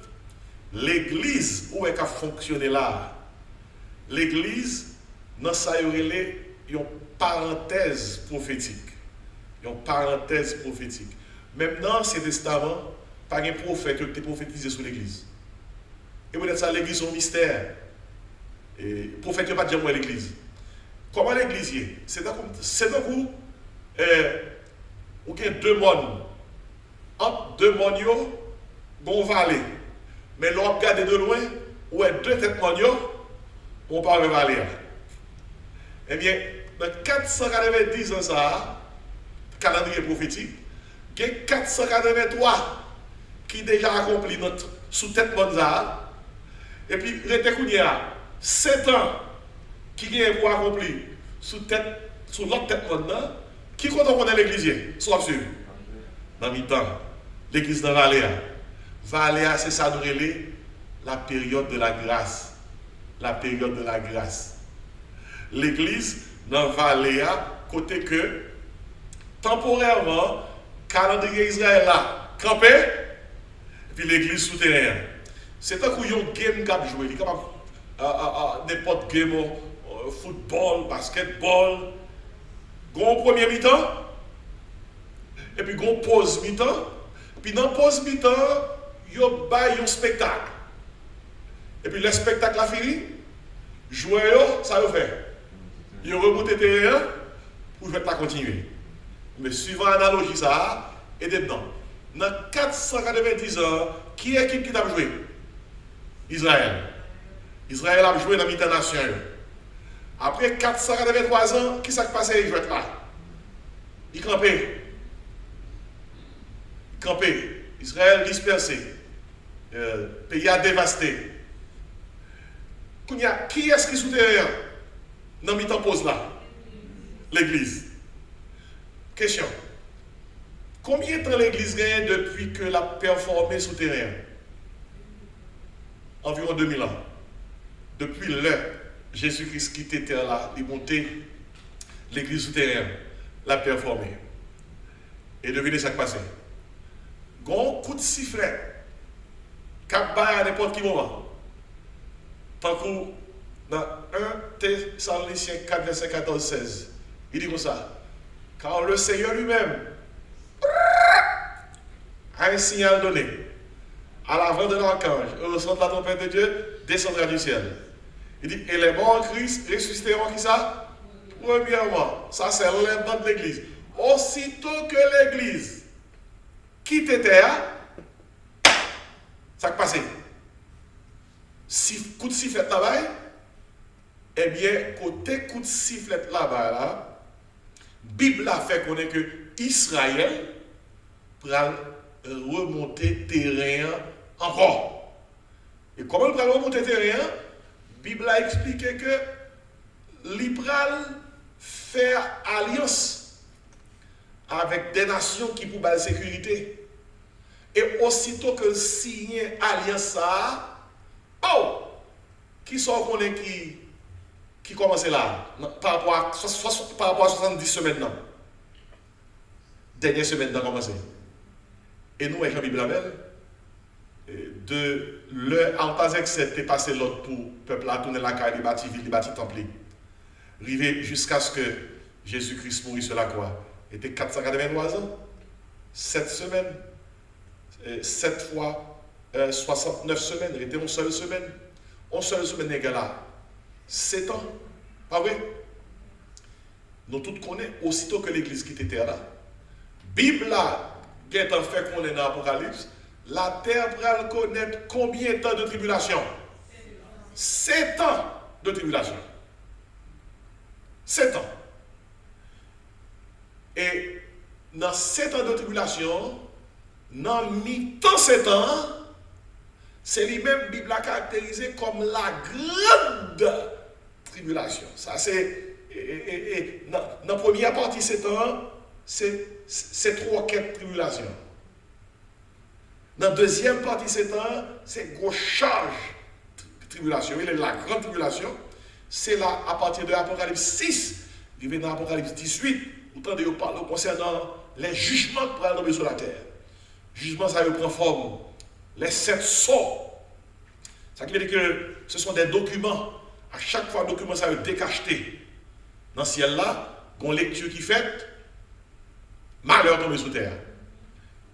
l'église, où est-ce qu'elle fonctionne là? L'église, dans ça, il y a une parenthèse prophétique. Une parenthèse prophétique. Même dans ces testaments, pas un prophète qui est prophétisé sur l'église. Et peut-être ça, l'église est un mystère. Et le prophète n'a pas dit moi l'église. Comment l'église est? C'est un coup, où il y a deux mondes. Entre deux mondes, il y a une vallée. Mais l'on regarde de loin, où il y a deux têtes mondes, on parle de vallée. Eh bien, dans 490 ans, ça, calendrier prophétique, il y a 483 qui déjà accompli notre sous tête Monza. Et puis, il y a 7 ans qui vient pour accomplir sous l'autre tête Monza. Qui compte qu'on est l'église? Soit sûr. Dans le temps, l'église de Valéa. Valéa, c'est ça nous relève la période de la grâce. La période de la grâce. L'église dans Valéa, côté que, temporairement, calendrier Israël là, campé, puis l'église souterraine. C'est un coup de game qu'a joué, il est capable n'importe game, football, basketball, gon premier mi-temps, et puis gon pause mi-temps, puis dans pause mi-temps, yo bay un spectacle. Et puis le spectacle a fini, joueur, ça le fait. Ils remontent le terrain pour faire la continuer. Mais suivant l'analogie, ça, et dedans. Dans 490 ans, qui est l'équipe qui a joué? Israël. Israël a joué dans l'international. Après 483 ans, qui s'est passé? Il jouait là. Il campait. Il campait. Israël dispersé. Pays a dévasté. Qui est-ce qui est sous terrain? Dans le temps pause là. L'église. Question. Combien de temps l'église gagne depuis que l'a performé sous terrain? Environ 2000 ans. Depuis l'heure, Jésus-Christ quittait terre là, il montait l'église souterraine, l'a performé. Et devinez ce qui passe. Gon coup de sifflet, cap à n'importe quel moment. Tant que dans 1 Thessaloniciens 4, verset 14-16, il dit comme ça. Car le Seigneur lui-même a un signal donné. À l'avant de l'archange, au son de la trompette de Dieu, descendra du ciel. Il dit, et les morts en Christ ressusciteront qui ça? Premièrement, ça c'est l'indent de l'église. Aussitôt que l'église quitte terre, ça passe. Si coup de sifflet là-bas, eh bien, côté coup de sifflet là-bas, la Bible a fait connaître que Israël va remonter terrain encore. Et comment il va remonter terrain? La Bible a expliqué que l'Ibral fait alliance avec des nations qui pour la sécurité. Et aussitôt que signe alliance ça, oh, qui sont qu'on qui commence là par rapport à 70 semaines non. Dernière semaine dans commencé. Et nous avec la Bible la belle de le Artaxerxès était passé l'autre pour le peuple à tourner la caille, il bâtit ville, il bâtit temple. Arrivé jusqu'à ce que Jésus-Christ mourut sur la croix. Il était 483 ans, 7 semaines, 7 fois 69 semaines, il était une seule semaine. Une seule semaine égale à 7 ans. Pas vrai? Nous tous connaissons, aussitôt que l'église quitte terre là, Bible là, qui est en fait qu'on est dans l'Apocalypse, la terre va connaître combien de temps de tribulation? 7 ans de tribulation. 7 ans. Et dans 7 ans de tribulation, dans mi-temps 7 ans, c'est lui-même Bible a caractérisé comme la grande tribulation. Ça c'est dans la première partie 7 ans, c'est 3-4 tribulations. Dans la deuxième partie 7 ans, c'est grosse charge tribulation. Il est la grande tribulation. C'est là à partir de l'Apocalypse 6, il vient dans l'Apocalypse 18, vous entendez parler concernant les jugements qui pourraient tomber sur la terre. Jugement, ça prend forme. Les 7 sceaux. Ça veut dire que ce sont des documents. À chaque fois, le document, ça va être décacheté. Dans ce ciel-là, qu'on lecture qui fait, malheur tombé sous terre.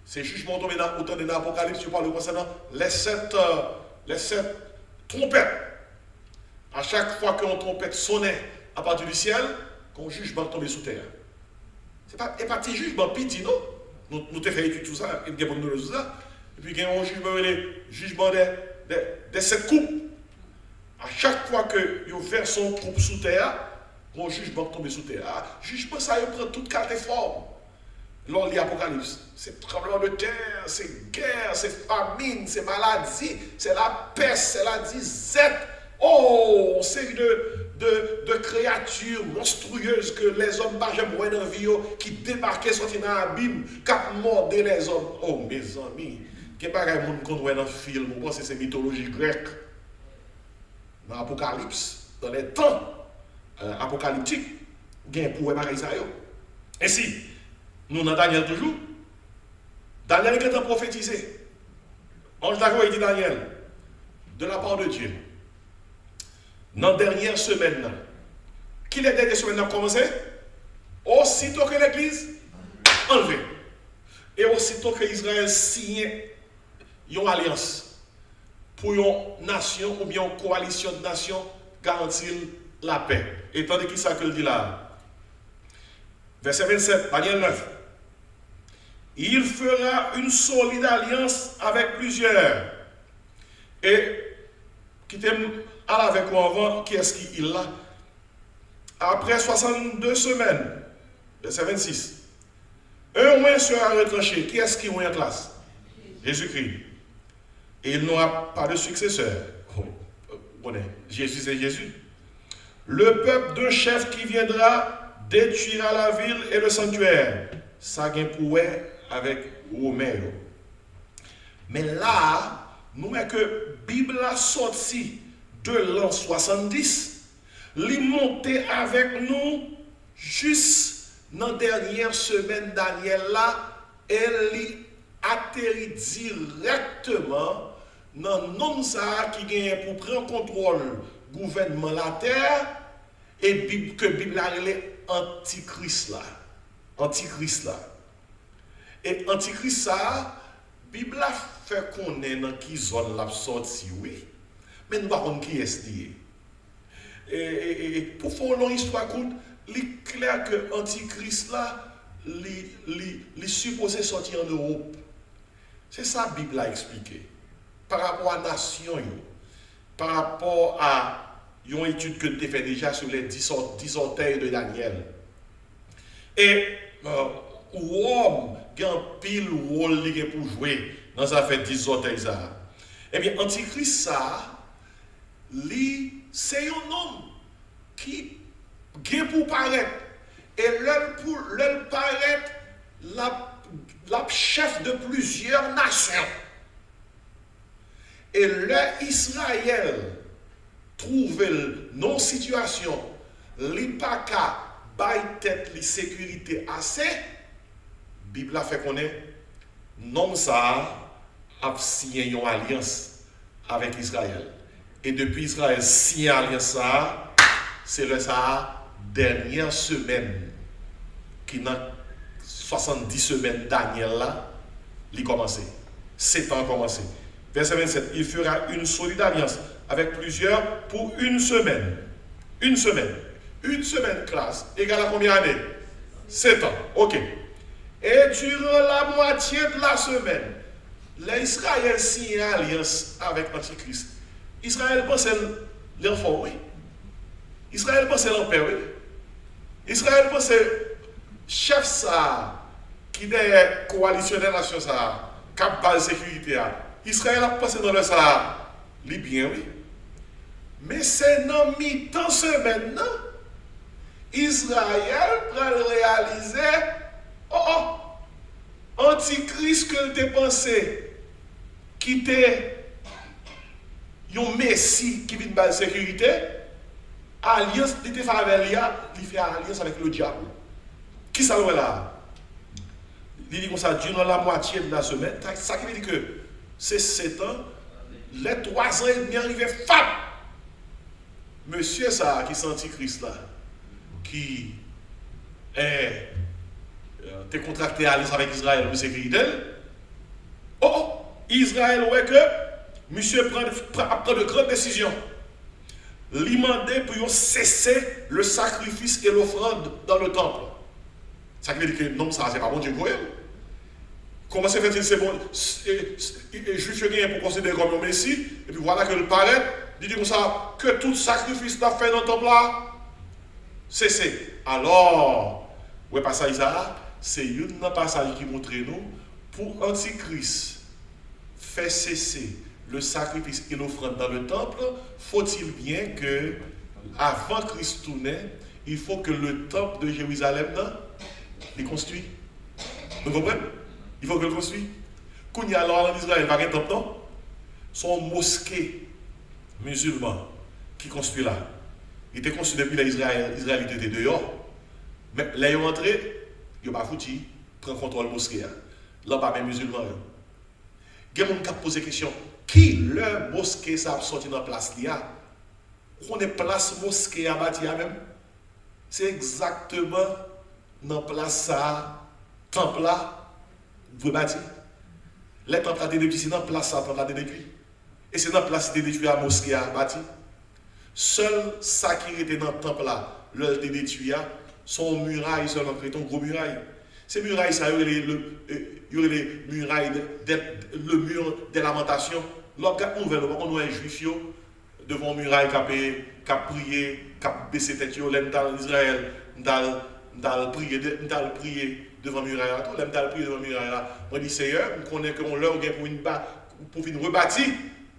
Ces jugements tombés dans autant de l'Apocalypse, tu parles concernant les 7 trompettes. À chaque fois qu'une trompette sonnait à partir du ciel, qu'on jugement tombé sous terre. C'est pas un petit jugement petit, non? Nous avons fait étude tout ça, et nous avons tout ça. Et puis il y a un jugement des 7 coupes. À chaque fois que vous faites son coupe sous terre, un jugement tombe sous terre. Jugement, ça prend toute carte forme. L'on lit Apocalypse. C'est tremblement de terre, c'est guerre, c'est famine, c'est maladie, c'est la peste, c'est la disette. Oh, c'est de créatures monstrueuses que les hommes pas jamais voir dans la vie qui débarquaient, sortis dans l'abîme, qui mordaient les hommes. Oh, mes amis, il y a pas de monde qu'on voit dans le film, on pense que c'est mythologie grecque. Dans l'Apocalypse, dans les temps apocalyptiques, il y a un pouvoir pareil ça. Ainsi, nous dans Daniel toujours, Daniel qui est prophétisé. Ange d'accord, il dit Daniel, de la part de Dieu. Dans la dernière semaine, qui les dernières semaines a commencé? Aussitôt que l'Église enlevée. Et aussitôt que Israël signe une alliance pour une nation ou bien une coalition de nations garantir la paix. Et tandis qui ça que dit là? Verset 27, Daniel 9. Il fera une solide alliance avec plusieurs. Et qui t'aime avec moi avant, qui est-ce qu'il a? Après 62 semaines, verset 26, un moins sera retranché. Qui est-ce qui est en classe? Jésus-Christ. Et il n'aura pas de successeur. Jésus, c'est Jésus. Le peuple d'un chef qui viendra détruira la ville et le sanctuaire. Ça vient pour avec Roméo. Mais là, nous voyons que la Bible a sorti de l'an 70, il monté avec nous juste dans la dernière semaine Daniel là, et il atterrit directement dans le nom qui gagne pour prendre contrôle du gouvernement de la terre et que la Bible a relé Antichrist là. Antichrist là. Et Antichrist ça, la Bible a fait qu'on est dans qui zone la sorti, oui. Mais nous ne savons pas qui est-ce qui est. Et pour faire une longue histoire courte, il est clair que l'Antichrist là, il est supposé sortir en Europe. C'est ça que la Bible a expliqué. Par rapport à la nation, par rapport à une étude que tu as fait déjà sur les 10 orteils de Daniel. Et Rome a un pile rôle pour jouer dans ça fait 10 orteils. Eh bien, Antichrist ça, c'est un homme qui est pour paraître. Et l'homme paraître la chef de plusieurs nations. Et l'Israël trouve non situation, li pas qu'à bailler tête li sécurité assez, Bible a fait connaître non ça a signé une alliance avec Israël. Et depuis Israël signe alliance ça, c'est le ça dernière semaine qui n'a 70 semaines Daniel là, il commencé. 7 ans commencé. Verset 27, il fera une solide alliance avec plusieurs pour une semaine. Une semaine. Une semaine classe égale à combien d'années? 7 ans. Ok. Et durant la moitié de la semaine, l'Israël signe alliance avec Antichrist. Israël pense l'enfant, oui. Israël pense l'empire, oui. Israël pense chef ça, qui est coalition des nations ça, cap base sécurité. Israël a passé dans le Sahara, Libyen, oui. Mais c'est dans mi-temps semaine, Israël peut réaliser, Antichrist que tu pensé, qui était un messie qui vient de la sécurité, alliance, il fait alliance avec le diable. Qui ça va là? Il dit comme ça, durant la moitié de la semaine, ça qui veut dire que c'est 7 ans, les 3 ans et demi arrivés, fap! Monsieur ça, qui est Antichrist là, qui est contracté à alliance avec Israël pour sécurité. Israël, ouais que monsieur prend de grandes décisions. Il demandait pour cesser le sacrifice et l'offrande dans le temple. Ça veut dire que non, ça c'est pas bon Dieu pour elle. Comment se fait-il c'est bon? Juif rien pour considérer comme un messie, et puis voilà que le paraît, il dit comme ça, que tout sacrifice t'a fait dans le temple là, cessez. Alors, ouais, pas ça, Isaac, c'est un passage qui montre nous, pour Antichrist faire cesser le sacrifice et l'offrande dans le temple, faut-il bien que, avant Christ tournait, il faut que le temple de Jérusalem est construit. Vous comprenez? Il faut que le construise. Quand il y a alors en Israël, il n'y a pas de temple, non? Son mosquée musulman qui construit là. Il était construit depuis l'Israël, Israël était dehors. Mais là, ils sont entrés, ils n'ont pas foutu, prendre contrôle de la mosquée. Là, pas même musulman. Il y a des gens qui posent la question, qui le mosquée ça a sorti dans la place là? On est place mosquée à bâtir même. C'est exactement dans la place ça, temple là, vous bâtir. Les temples là, c'est dans la place ça, temple là, et c'est dans la place détruit à mosquée à bâtir. Seul ça qui était dans le temple là, le détruit, son muraille seulement, c'est un gros muraille. Ces murailles, ça, il y aurait les murailles, le mur des lamentations. Lorsqu'on voit un juif devant une muraille qui a prié, qui a baissé tête, dans Israël, dans prier devant la muraille. Dans prier devant la muraille. On dit, Seigneur, on connaît qu'on l'a pour venir rebâtir.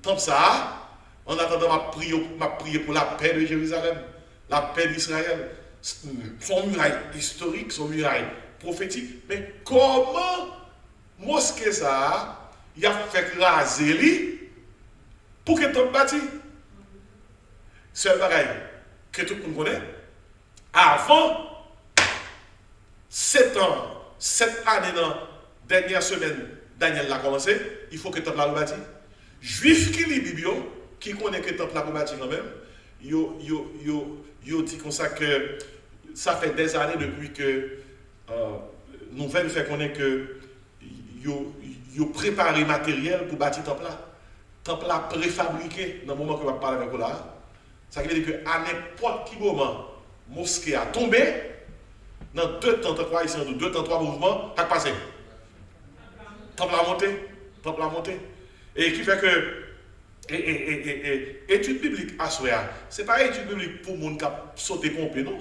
Tant ça, en attendant, m'a prié pour la paix de Jérusalem, la paix d'Israël. Son muraille historique, son muraille prophétique. Mais comment mosquée ça, il a fait raser lui pour que tu bâti? C'est pareil que tout le monde connaît. Avant 7 ans, 7 années dans la dernière semaine, Daniel l'a commencé, il faut que tu l'as bâti. Juif qui lit Bible, qui connaît que tu l'as bâti quand même, il dit comme ça que ça fait des années depuis que nouvelle fait connaître que ils ont préparé matériel pour bâtir temple là. Temple là préfabriqué dans le moment que je vais parler avec vous là. Ça veut dire qu'à n'importe quel moment, mosquée a tombé, dans 2 temps, 3 ici, 2 temps, 3 mouvements, ça a passé. Temple a monté. Et qui fait que étude biblique à soi, ce n'est pas une étude biblique pour les gens qui ont sauté pompé, non.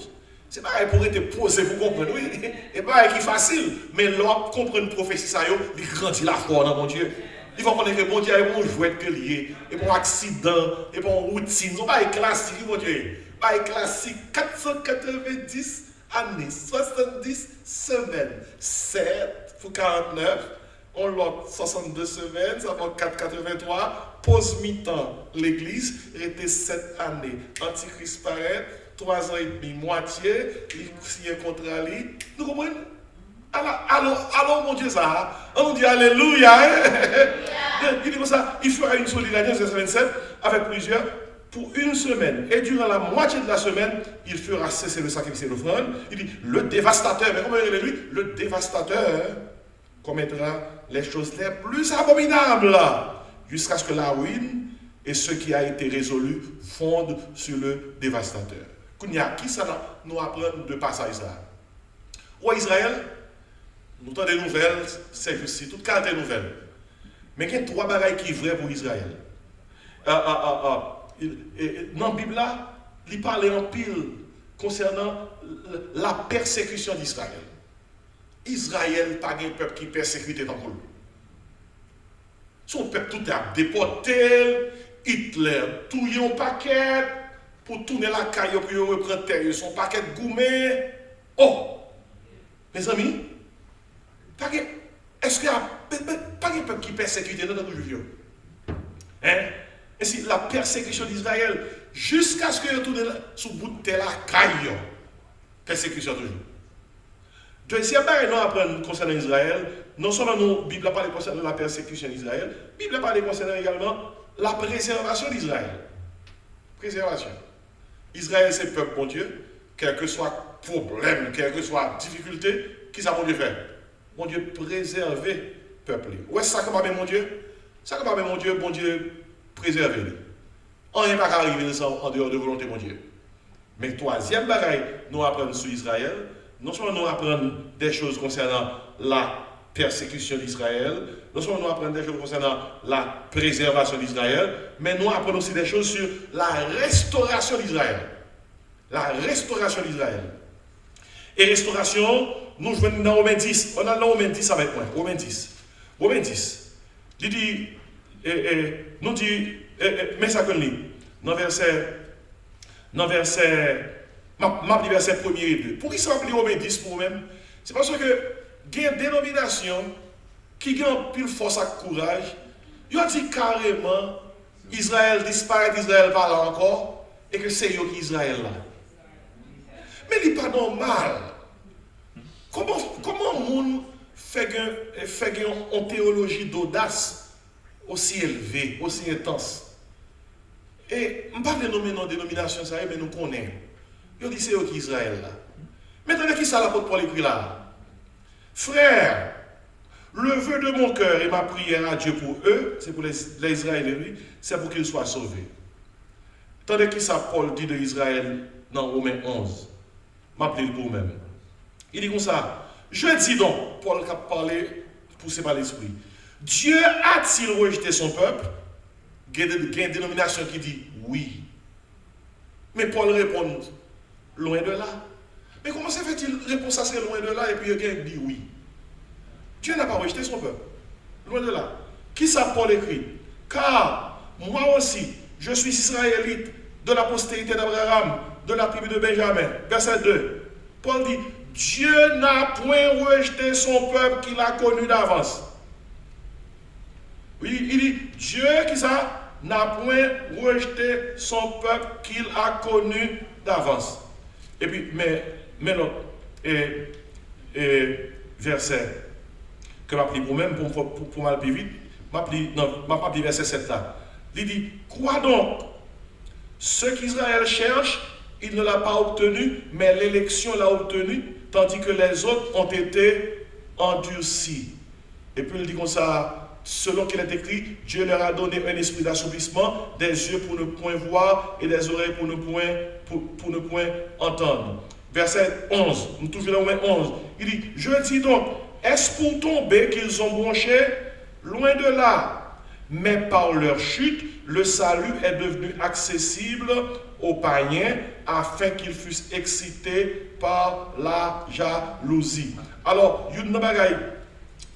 C'est pas pour être posé pour comprendre, oui. Et pas qui facile. Mais l'homme comprend une prophétie, ça il grandit la foi dans mon Dieu. Il faut connaître que mon Dieu est bon jouet que lié, et bon accident, et bon routine. Ce n'est pas classique, mon Dieu. Pas classique. 490 années, 70 semaines, 7 pour 49. On l'a 62 semaines, ça va 483. Pause mi-temps, l'église était 7 années. Antichrist paraît. 3 ans et demi, moitié, il signe un contrat. Nous comprenons? Alors, mon Dieu, ça. On dit Alléluia. Il dit comme ça, il fera une solidarité, verset 27, avec plusieurs, pour une semaine. Et durant la moitié de la semaine, il fera cesser le sacrifice et l'offrande. Il dit, le dévastateur, mais comment il est lui? Le dévastateur commettra les choses les plus abominables, jusqu'à ce que la ruine et ce qui a été résolu fondent sur le dévastateur. Qui ça nous apprend de passage là? Ou Israël, nous avons des nouvelles, c'est juste tout cas des nouvelles. Mais il y a 3 bagailles qui sont vraies pour Israël. Dans la Bible là, il parle en pile concernant la persécution d'Israël. Israël n'est pas un peuple qui persécute dans le monde. Son peuple tout est déporté, Hitler touille un paquet pour tourner la caille pour reprendre terre, son paquet de gourmet. Oh, mes amis, est-ce qu'il y a pas un peuple qui persécute dans le juif? Hein? Et si la persécution d'Israël, jusqu'à ce qu'il retourne sous bout de terre la caille, persécution toujours. Deuxième chose, nous apprenons concernant Israël, non seulement la Bible parle concernant la persécution d'Israël, la Bible parle concernant également la préservation d'Israël. Préservation. Israël, c'est le peuple, mon Dieu, quel que soit problème, quelle que soit difficulté, qui ça, mon Dieu, fait? Mon Dieu, préserver le peuple. Où est-ce que ça va bien, mon Dieu? Ça va bien, mon Dieu, préserver. On n'est pas arrivé en dehors de volonté, mon Dieu. Mais troisième bagaille, nous apprenons sur Israël, non seulement nous apprenons des choses concernant la persécution d'Israël, non seulement nous apprenons des choses concernant la préservation d'Israël, mais nous apprenons aussi des choses sur la restauration d'Israël. La restauration d'Israël. Et restauration, nous jouons dans Romains 10. On a dans Romains 10 avec moi. Romains 10. Romains 10. Il dit, nous dit, mais ça qu'on lit. Dans verset, verset 1er et 2. Pour qui ça appelle Romains 10 pour vous-même? C'est parce que il y a une dénomination qui a un pile force et courage. Il a dit carrément, Israël disparaît, Israël pas là encore, et que c'est eux qui Israël là. Mais il n'est pas normal. Comment on fait une théologie d'audace aussi élevée, aussi intense? Et je ne parle pas de nommer nos dénominations, mais nous connaissons. Il dit c'est eux qui Israël là. Maintenant, qui ça l'apôtre Paul écrit là? Frère, le vœu de mon cœur et ma prière à Dieu pour eux, c'est pour les Israéliens, c'est pour qu'ils soient sauvés. Tandis que ça Paul dit de Israël dans Romains 11. M'appelez pour vous-même. Il dit comme ça. Je dis donc, Paul a parlé, poussé par l'esprit. Dieu a-t-il rejeté son peuple? Il y a une dénomination qui dit oui. Mais Paul répond loin de là. Mais comment ça fait-il répondre ça c'est loin de là et puis il y a qui dit oui? Dieu n'a pas rejeté son peuple. Loin de là. Qui ça Paul écrit? Car moi aussi, je suis israélite de la postérité d'Abraham, de la tribu de Benjamin. Verset 2. Paul dit, Dieu n'a point rejeté son peuple qu'il a connu d'avance. Oui, il dit, Dieu qui ça n'a point rejeté son peuple qu'il a connu d'avance. Et puis, mais l'autre verset que je m'appelle pour même pour mal plus vite, je m'appelle verset 7 là. Il dit, quoi donc? Ce qu'Israël cherche, il ne l'a pas obtenu, mais l'élection l'a obtenu, tandis que les autres ont été endurcis. Et puis il dit comme ça, selon qu'il est écrit, Dieu leur a donné un esprit d'assouplissement, des yeux pour ne point voir et des oreilles pour ne point entendre. Verset 11, nous toujours dans Romains 11, il dit, je dis donc, est-ce pour tomber qu'ils ont bronché? Loin de là. Mais par leur chute, le salut est devenu accessible aux païens afin qu'ils fussent excités par la jalousie. Alors, il y a une bagaille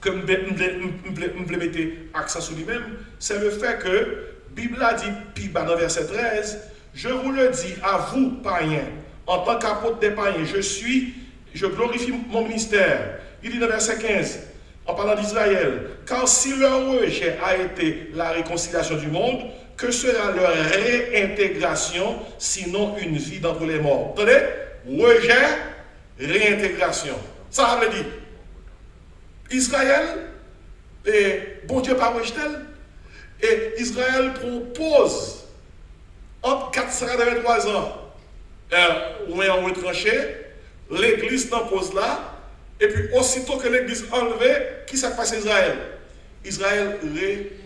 que je mettre accent sur lui-même, c'est le fait que la Bible a dit, dans verset 13, je vous le dis à vous, païens, en tant qu'apôtre des païens, je glorifie mon ministère. Il dit dans verset 15, en parlant d'Israël, car si leur rejet a été la réconciliation du monde, que sera leur réintégration, sinon une vie d'entre les morts? Attendez, rejet, réintégration. Ça veut dire, Israël, et bon Dieu pas rejeté, et Israël propose, entre 423 ans, où est retranché, l'église n'en pose là, et puis aussitôt que l'église enlevée, qui s'est passé Israël? Israël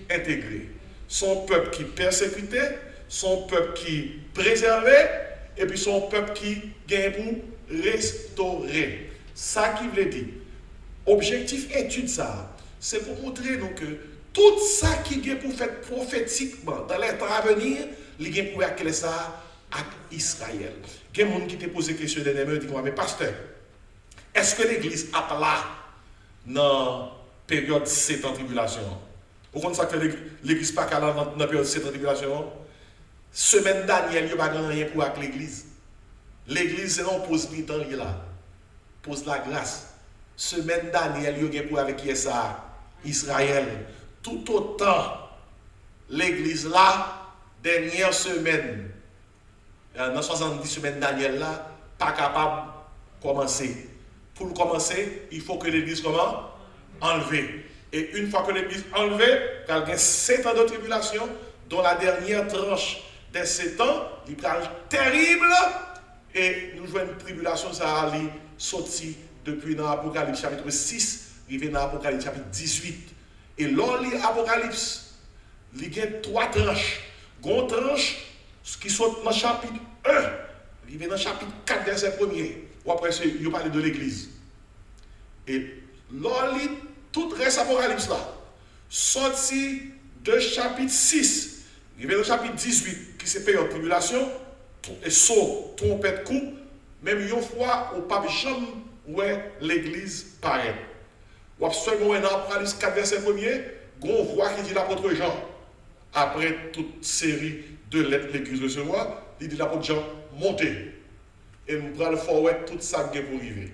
réintégré. Son peuple qui persécutait, son peuple qui préservait, et puis son peuple qui gagne pour restaurer. Ça qui veut dire, objectif étude ça, c'est pour montrer donc que tout ça qui est pour faire prophétiquement dans les temps à venir, il est pour acquérir ça à Israël. Il y a des gens qui te posent des questions dernièrement, disent mais pasteur, est-ce que l'église a là dans la période 7 ans de tribulation? Vous comprenez ça que l'église pas là dans la période 7 ans de tribulation? Semaine Daniel, il n'y a pas rien pour avec l'église. L'église, c'est non pose mi-temps là. Pose la grâce. Semaine Daniel, il y a pour avec qui est ça? Israël. Tout autant, l'église là, dernière semaine, dans 70 semaines Daniel là, pas capable de commencer. Pour commencer, il faut que l'église comment? Enlevée. Et une fois que l'église enlevée, il y a 7 ans de tribulation, dont la dernière tranche des 7 ans, il prend terrible, et nous jouons une tribulation, ça a sorti depuis dans l'Apocalypse chapitre 6, arrivé dans l'Apocalypse chapitre 18. Et là, l'Apocalypse, il y a 3 tranches. Une tranche qui sort dans le chapitre 1, arrivé dans le chapitre 4, verset 1er. Ou après, il parle de l'église. Et là, tout reste Apocalypse là. Sorti de chapitre 6, arrivé dans le chapitre 18, qui c'est période de tribulation, et saut, trompette, coup, même une fois, au pape jamais ouais l'église paraît. Ou seulement dans Apocalypse 4, verset 1er, on voit qui dit l'apôtre Jean. Après toute série de lettres que l'église recevoir, il dit l'apôtre Jean, montez. Et nous prenons le forward tout ça qui est pour arriver.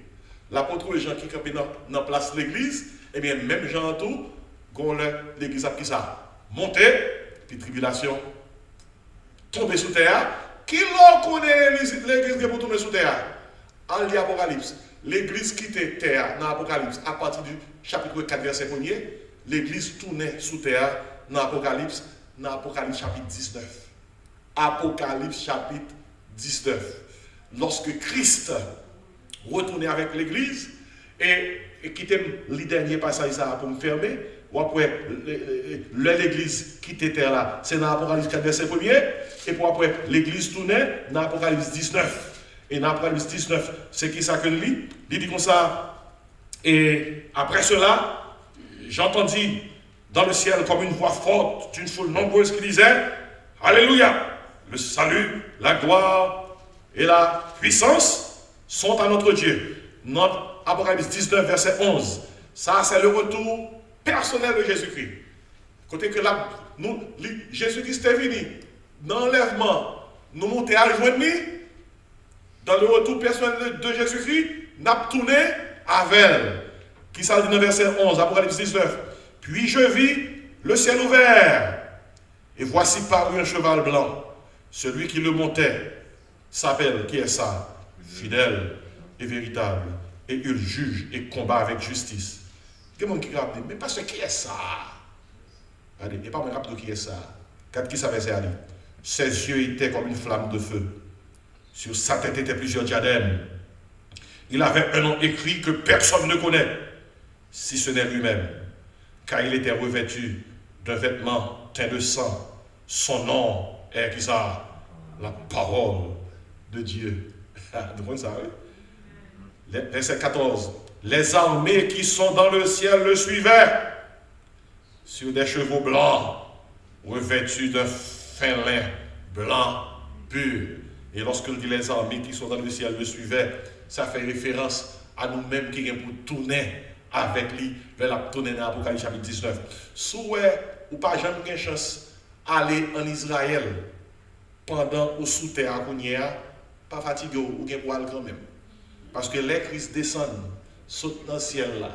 L'apôtre Jean qui est dans la place de l'église, et bien même Jean tout, l'église a pris ça. Montez, puis tribulation, tomber sous terre. Qui l'on connaît l'église qui est pour tomber sous terre? En l'Apocalypse, l'église quittait terre dans l'Apocalypse à partir du chapitre 4, verset 1er. L'église tournait sous terre dans l'Apocalypse chapitre 19. Apocalypse chapitre 19. Lorsque Christ retournait avec l'église et quittait le dernier passage pour me fermer, ou après l'église quittait terre là, c'est dans l'Apocalypse 4, verset 1er, et puis après l'église tournait dans l'Apocalypse 19. Et dans l'Apocalypse 19, c'est qui ça que lit? Il dit comme ça. Et après cela, j'entendis dans le ciel comme une voix forte d'une foule nombreuse qui disait Alléluia! Le salut, la gloire et la puissance sont à notre Dieu. Notre Apocalypse 19, verset 11. Ça, c'est le retour personnel de Jésus-Christ. Côté que là, Jésus-Christ est venu. Dans l'enlèvement, nous montons à joindre. Dans le retour personnel de Jésus-Christ, nous avons tourné avec elle. Qui ça dit dans verset 11, Apocalypse 19. Puis je vis le ciel ouvert. Et voici parut un cheval blanc. Celui qui le montait s'appelle, qui est ça? Fidèle et véritable. Et il juge et combat avec justice. Quelqu'un qui a dit, mais parce que qui est ça? Allez, il n'y a pas un rap de qui est ça. Quand qui savait ça? Ses yeux étaient comme une flamme de feu. Sur sa tête étaient plusieurs diadèmes. Il avait un nom écrit que personne ne connaît, si ce n'est lui-même, car il était revêtu d'un vêtement teint de sang. Son nom est qui ça? La parole de Dieu. Vous ça, oui? Verset 14. Les armées qui sont dans le ciel le suivaient sur des chevaux blancs, revêtus d'un fin lin blanc pur. Et lorsque dit les armées qui sont dans le ciel le suivaient, ça fait référence à nous-mêmes qui sommes pour tourner avec lui vers la tournée dans l'Apocalypse chapitre 19. Si ou pas jamais une chance d'aller en Israël pendant ou sous terre, pas fatigué ou bien poil quand même. Parce que les Christ descendent, sautent dans le ciel là,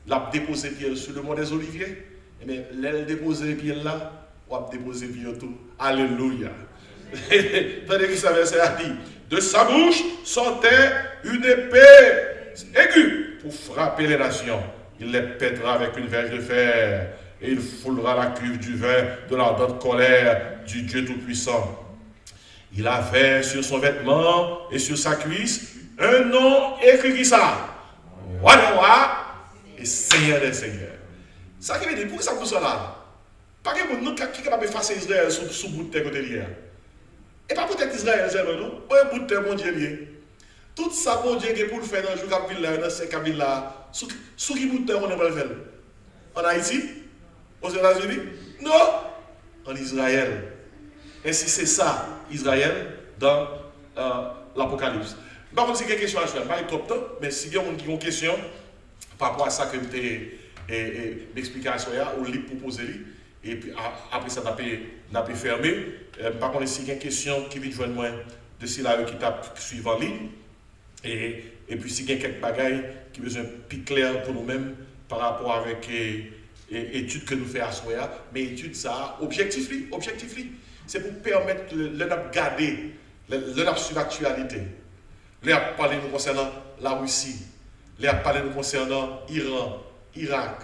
l'a déposé pied sur le mont des Oliviers, et bien l'elle déposé pied là, ou a déposé pied tout. Alléluia. Tandis que ça verset a dit, de sa bouche sortait une épée aiguë pour frapper les nations. Il les pètera avec une verge de fer et il foulera la cuve du vin de l'ardente colère du Dieu Tout-Puissant. Il avait sur son vêtement et sur sa cuisse un nom écrit qui ça? Roi et Seigneur des Seigneurs. Ça qui veut dire, pourquoi ça pour cela? Pas que nous qui est capable de faire Israël sous bout de terre côté lié. Et pas peut-être Israël, non? Un bout de terre, mon Dieu lié. Tout ça, mon Dieu, pour le faire dans le jour Capille là, dans ces Capille là, sous qui bout de terre on est pas le faire? En Haïti? Aux États-Unis? Non! En Israël. Ainsi, c'est ça, Israël, dans l'Apocalypse. Par contre, si il y a une question à faire, pas trop de temps, mais si il y a une question par rapport à ça que l'explication est, ou libre pour poser, et puis après ça, on a pu fermer. Par contre, si il y a une question qui vient de joindre moi, de ceux là qui tapent suivant en ligne, et puis s'il y a quelques bagailles qui besoin plus clair pour nous-mêmes par rapport avec l'étude que nous faisons à Soya, mais étude ça, objectif, c'est pour permettre de garder, de suivre l'actualité. Là, parler nous concernant la Russie, là, parler nous concernant Iran, Irak,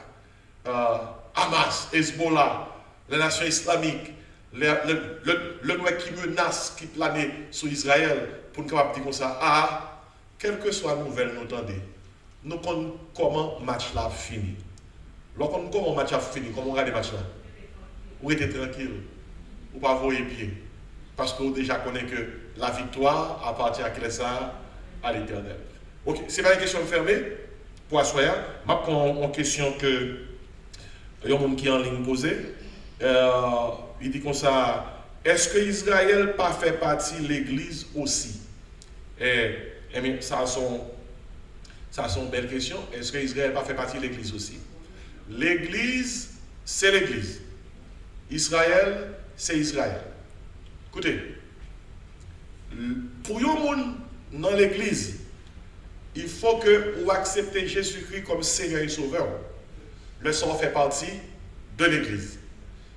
Hamas, Hezbollah, les nations islamiques, le noir qui menace, qui plane sur Israël, pour nous dire comme ça, quelle que soit la nouvelle, nous entendons, nous connaissons comment le match là fini. Lorsqu'on nous comment le match a fini, comment on regarde le match là, vous êtes tranquille, vous ne pas voyer pied, parce que vous déjà connaissez que la victoire appartient à qui ça? À l'Éternel. Ok, ce n'est pas une question fermée pour Assoya. Je prends une question que il y a un monde qui est en ligne posée. Il dit comme ça, est-ce que Israël n'a pas fait partie de l'Église aussi? Ça Ça, c'est une belle question. Est-ce que Israël pas fait partie de l'Église aussi? L'Église, c'est l'Église. Israël, c'est Israël. Écoutez, pour un monde dans l'Église, il faut que vous acceptez Jésus-Christ comme Seigneur et Sauveur. Le sang fait partie de l'Église.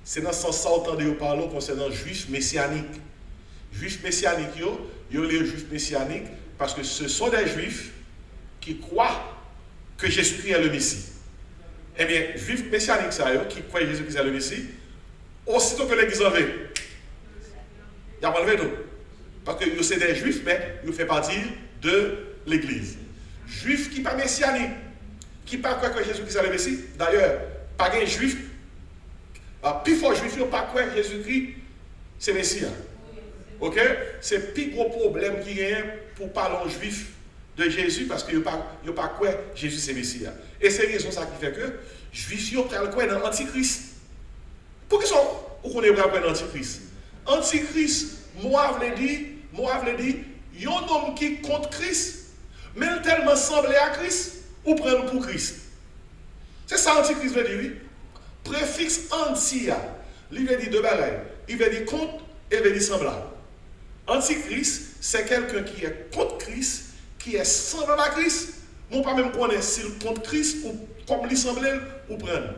C'est dans ce sens que vous parlez concernant Juifs messianiques. Juifs messianiques, il y a les Juifs messianiques parce que ce sont des Juifs qui croient que Jésus-Christ est le Messie. Eh bien, Juifs messianiques, qui croient que Jésus-Christ est le Messie, aussitôt que l'Église en veut, il y a pas enlevé tout. Parce que c'est des Juifs, mais ils font partie de l'Église. Juifs qui ne sont pas messianiques, qui ne croient pas que Jésus-Christ est le Messie, d'ailleurs, pas un Juif, plus fort Juif, ils ne pas croire que Jésus-Christ c'est Messie. Ok? C'est le plus gros problème qu'il y a pour parler aux Juifs de Jésus parce qu'ils ne pas croire que Jésus c'est Messie. Et c'est raison ça qui fait que les Juifs ils prennent quoi dans l'Antichrist. Pour qui sont on est prêt dans l'Antichrist? Antichrist, moi je l'ai dit, il y a un homme qui contre Christ, mais il tellement semblé à Christ, ou prend pour Christ. C'est ça Antichrist veut dire, oui. Préfixe anti, il veut dire deux bagailles. Il veut dire contre et il veut dire semblable. Antichrist, c'est quelqu'un qui est contre Christ, qui est semblable à Christ, mais on ne peut pas même connaître s'il contre Christ ou comme il semble ou prendre.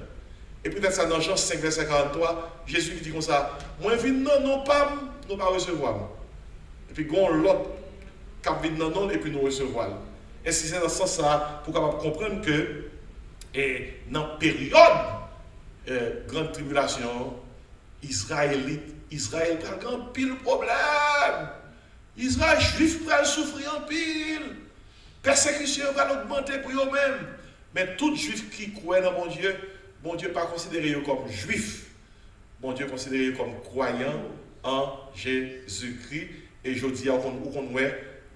Et puis, ça dans Jean 5, verset 43, Jésus dit comme ça, moi, je viens non, pas recevoir. Et puis, il y a l'autre qui vient non, et puis nous recevoir. Et si c'est dans ce sens-là, pour comprendre que, dans la période grande tribulation, Israël a un pile problème. Israël juif va souffrir en pile. Persécution va augmenter pour eux-mêmes. Mais tout juif qui croit dans mon Dieu pas considéré comme juif. Bon Dieu considéré comme croyant en Jésus-Christ. Et je dis, il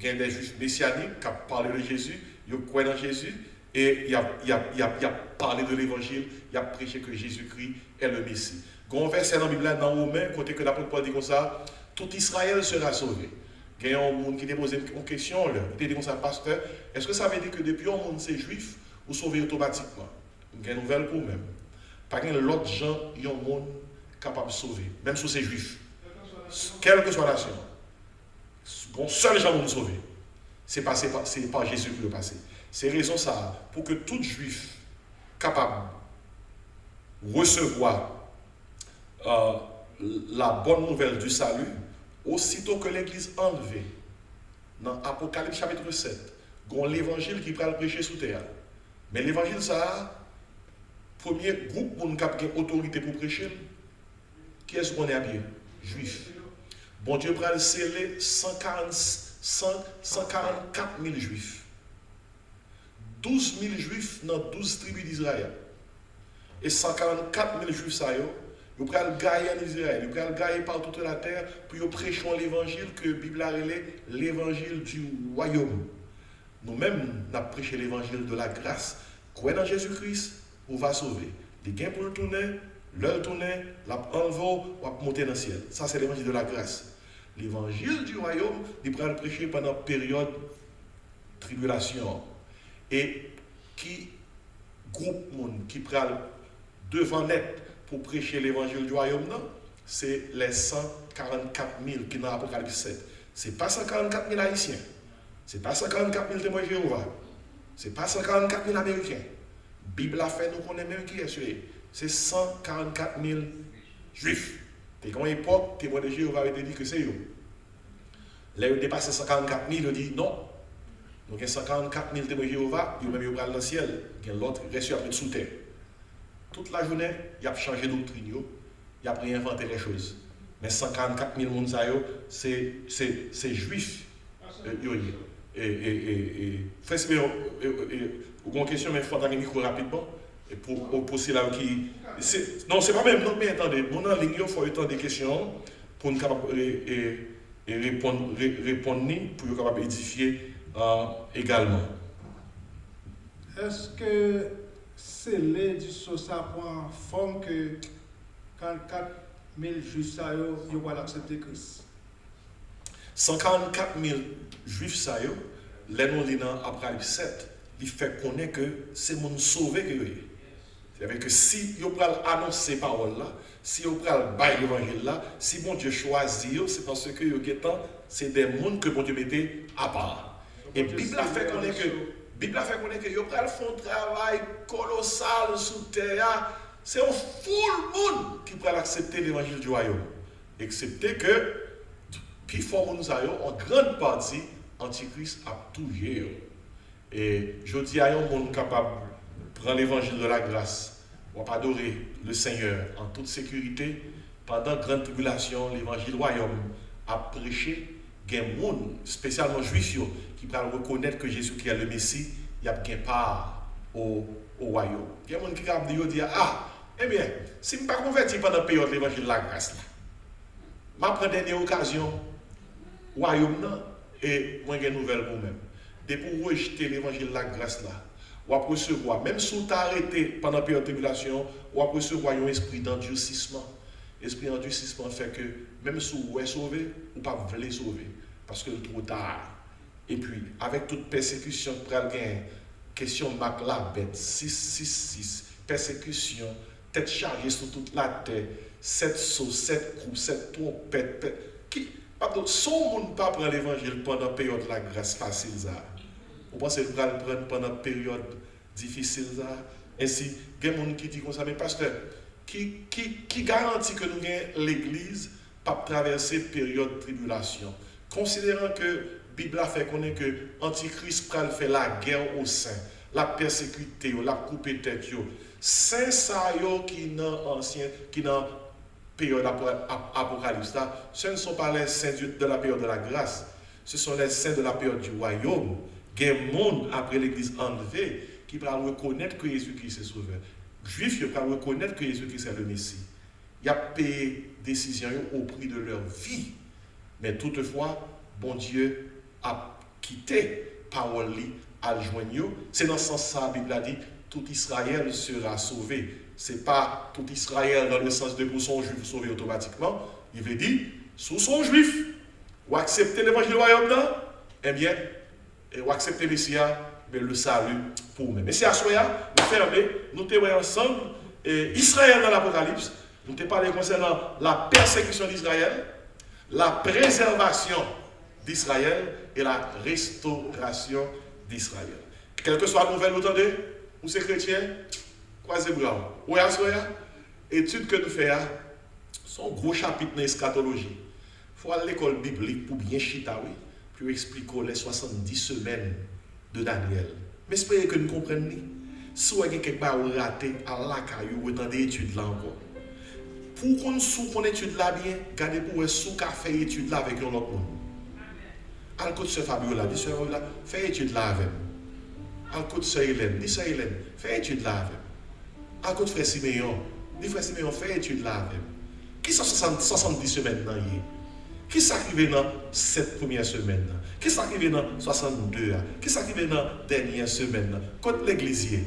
y a des juifs messianiques qui parlent de Jésus, ils croient dans Jésus. Et il a parlé de l'évangile, il a prêché que Jésus-Christ est le Messie. Quand on verset dans la Bible, dans Romains, côté que l'apôtre Paul dit comme ça, tout Israël sera sauvé. Il y a un monde qui a posé une question, il dit comme ça, pasteur, est-ce que ça veut dire que depuis un monde c'est juif, ou sauvé automatiquement? Il y a une nouvelle pour même. Pas qu'il y a l'autre gens, il y a un monde capable de sauver, même si c'est juif. Quelle que soit la nation. Bon, seul gens vont nous sauver. C'est par Jésus qui le passé. C'est raison ça, pour que tout juif capable de recevoir la bonne nouvelle du salut, aussitôt que l'Église enlevée, dans Apocalypse chapitre 7, il y a l'évangile qui va le prêcher sous terre. Mais l'évangile, ça, premier groupe pour nous qui a autorité pour prêcher, qui est-ce qu'on est à bien? Juif. Bon Dieu va le sceller 144 000 juifs. 12 000 juifs dans 12 tribus d'Israël. Et 144 000 juifs, ça y est, ils vont le gagner en Israël, ils vont le gagner partout sur la terre, puis ils prêchent l'évangile que la Bible a relé, l'évangile du royaume. Nous-mêmes, nous avons prêché l'évangile de la grâce. Croyez dans Jésus-Christ, on va sauver. Les gains pour le tourner, le tourner, l'enlever, on va monter dans le ciel. Ça, c'est l'évangile de la grâce. L'évangile du royaume, il va le prêcher pendant la période de tribulation. Et qui groupe monde qui prend devant net pour prêcher l'évangile du royaume, c'est les 144 000 qui sont dans l'Apocalypse 7. Ce n'est pas 144 000 Haïtiens. Ce n'est pas 144 000 témoins de Jéhovah. Ce n'est pas 144 000 Américains. La Bible a fait, nous connaissons même qui est celui. C'est 144 000 Juifs. Et quand à l'époque, témoins de Jéhovah avaient dit que c'est eux. Là, ils ont dépassé 144 000, ils ont dit non. Donc, il y a 144 000 témoins de Jéhovah, ils ont même dans le ciel. Il y a l'autre reçu après sous terre. Toute la journée, il a changé de doctrine, il a réinventé les choses. Mais 144 000 personnes, c'est juif. Frère, vous avez une question, mais il faut donner un micro rapidement. Pour ceux là qui. Non, c'est pas même, non, mais attendez, mon en ligne, il faut autant de questions pour nous répondre pour nous capable édifier également. Est-ce que c'est l'aide du ça prend forme que 44 000 juifs vont accepter Christ? 144 000 juifs, les nous lisons dans Apocalypse 7, il fait connaître que c'est mon sauvé que est. C'est-à-dire que si vous pouvez annoncer ces paroles-là, si vous pouvez bailler l'évangile là, si bon Dieu choisit, c'est parce que c'est des mondes que bon Dieu mettait à part. Et la Bible a fait connaître que vous pouvez faire un travail colossal sous terre. C'est un full monde qui peut accepter l'évangile du royaume. Excepté que, puis fort nous avons en grande partie, Antichrist a tout géré. Et je dis à un monde capable de prendre l'évangile de la grâce, on va adorer le Seigneur en toute sécurité. Pendant la grande tribulation, l'évangile royaume a prêché. Il y a un monde, spécialement juif, qui va reconnaître que Jésus-Christ est le Messie, il y a bien part au royaume. Il y a un monde qui va dire, eh bien, si je ne suis pas converti pendant la période de l'évangile de la grâce, je vais prendre une occasion, royaume, et moi j'ai une nouvelle pour moi-même. Et pour rejeter l'évangile de la grâce là, ou à recevoir, même si tu as arrêté pendant la période de tribulation, ou à recevoir un esprit d'endurcissement. L'esprit d'endurcissement fait que même si vous êtes sauvé, ou pas voulez sauver, parce que c'est trop tard. Et puis, avec toute persécution, question de la bête, 666, persécution, tête chargée sur toute la terre, 7 sauts, 7 groupes, 7 trompettes, pardon, son monde pas prendre l'évangile pendant la période de la grâce facile. Vous pensez que vous allez prendre pendant la période difficile. Ainsi, il y a des gens qui disent comme ça, mais pasteur, qui garantit que nous avons l'église pas traverser période de tribulation? Considérant que la Bible a fait connaître que l'Antichrist fait la guerre au sein, la persécuter, la couper tête. Saint Sayo qui dans période apocalypse, ce ne sont pas les saints de la période de la grâce, ce sont les saints de la période du royaume. Il y a un monde après l'église enlevée qui va reconnaître que Jésus-Christ est sauveur. Juifs vont reconnaître que Jésus-Christ est le Messie. Il a payé décision au prix de leur vie. Mais toutefois, bon Dieu a quitté parole à le joindre. C'est dans ce sens que la Bible a dit tout Israël sera sauvé. Ce n'est pas tout Israël dans le sens de pour son juif sauvé automatiquement. Il veut dire, sous son juif, ou accepter l'évangile du royaume, eh bien, ou accepter le Messia, mais le salut pour nous. Mais c'est à Soya, nous fermons, nous te voyons ensemble, et Israël dans l'Apocalypse, nous te parlons concernant la persécution d'Israël, la préservation d'Israël et la restauration d'Israël. Quelle que soit la nouvelle, vous entendez? Ou c'est chrétien? Croisez bras. Oui, à Soya, étude que nous faisons, son gros chapitre dans l'eschatologie. Il faut aller à l'école biblique pour bien chita, oui, pour expliquer les 70 semaines de Daniel. Mais espérez que nous comprenions. Si vous avez quelque chose raté, à la caillou, vous avez des études là encore. Pour qu'on étude là bien, gardez pour vous faire étude là avec un autre monde. Al côté de Fabiola, dis Fabiola, fais étude là avec. Al côté de Hélène, dis Hélène, fais étude là avec. Al côté de Frère Siméon, dis Frère Siméon, fais étude là avec. Qui sont 70 semaines dans hier? Qui s'arrive dans cette première semaine? Qui s'arrive dans 62? Qui s'arrive dans la dernière semaine? Quand l'église,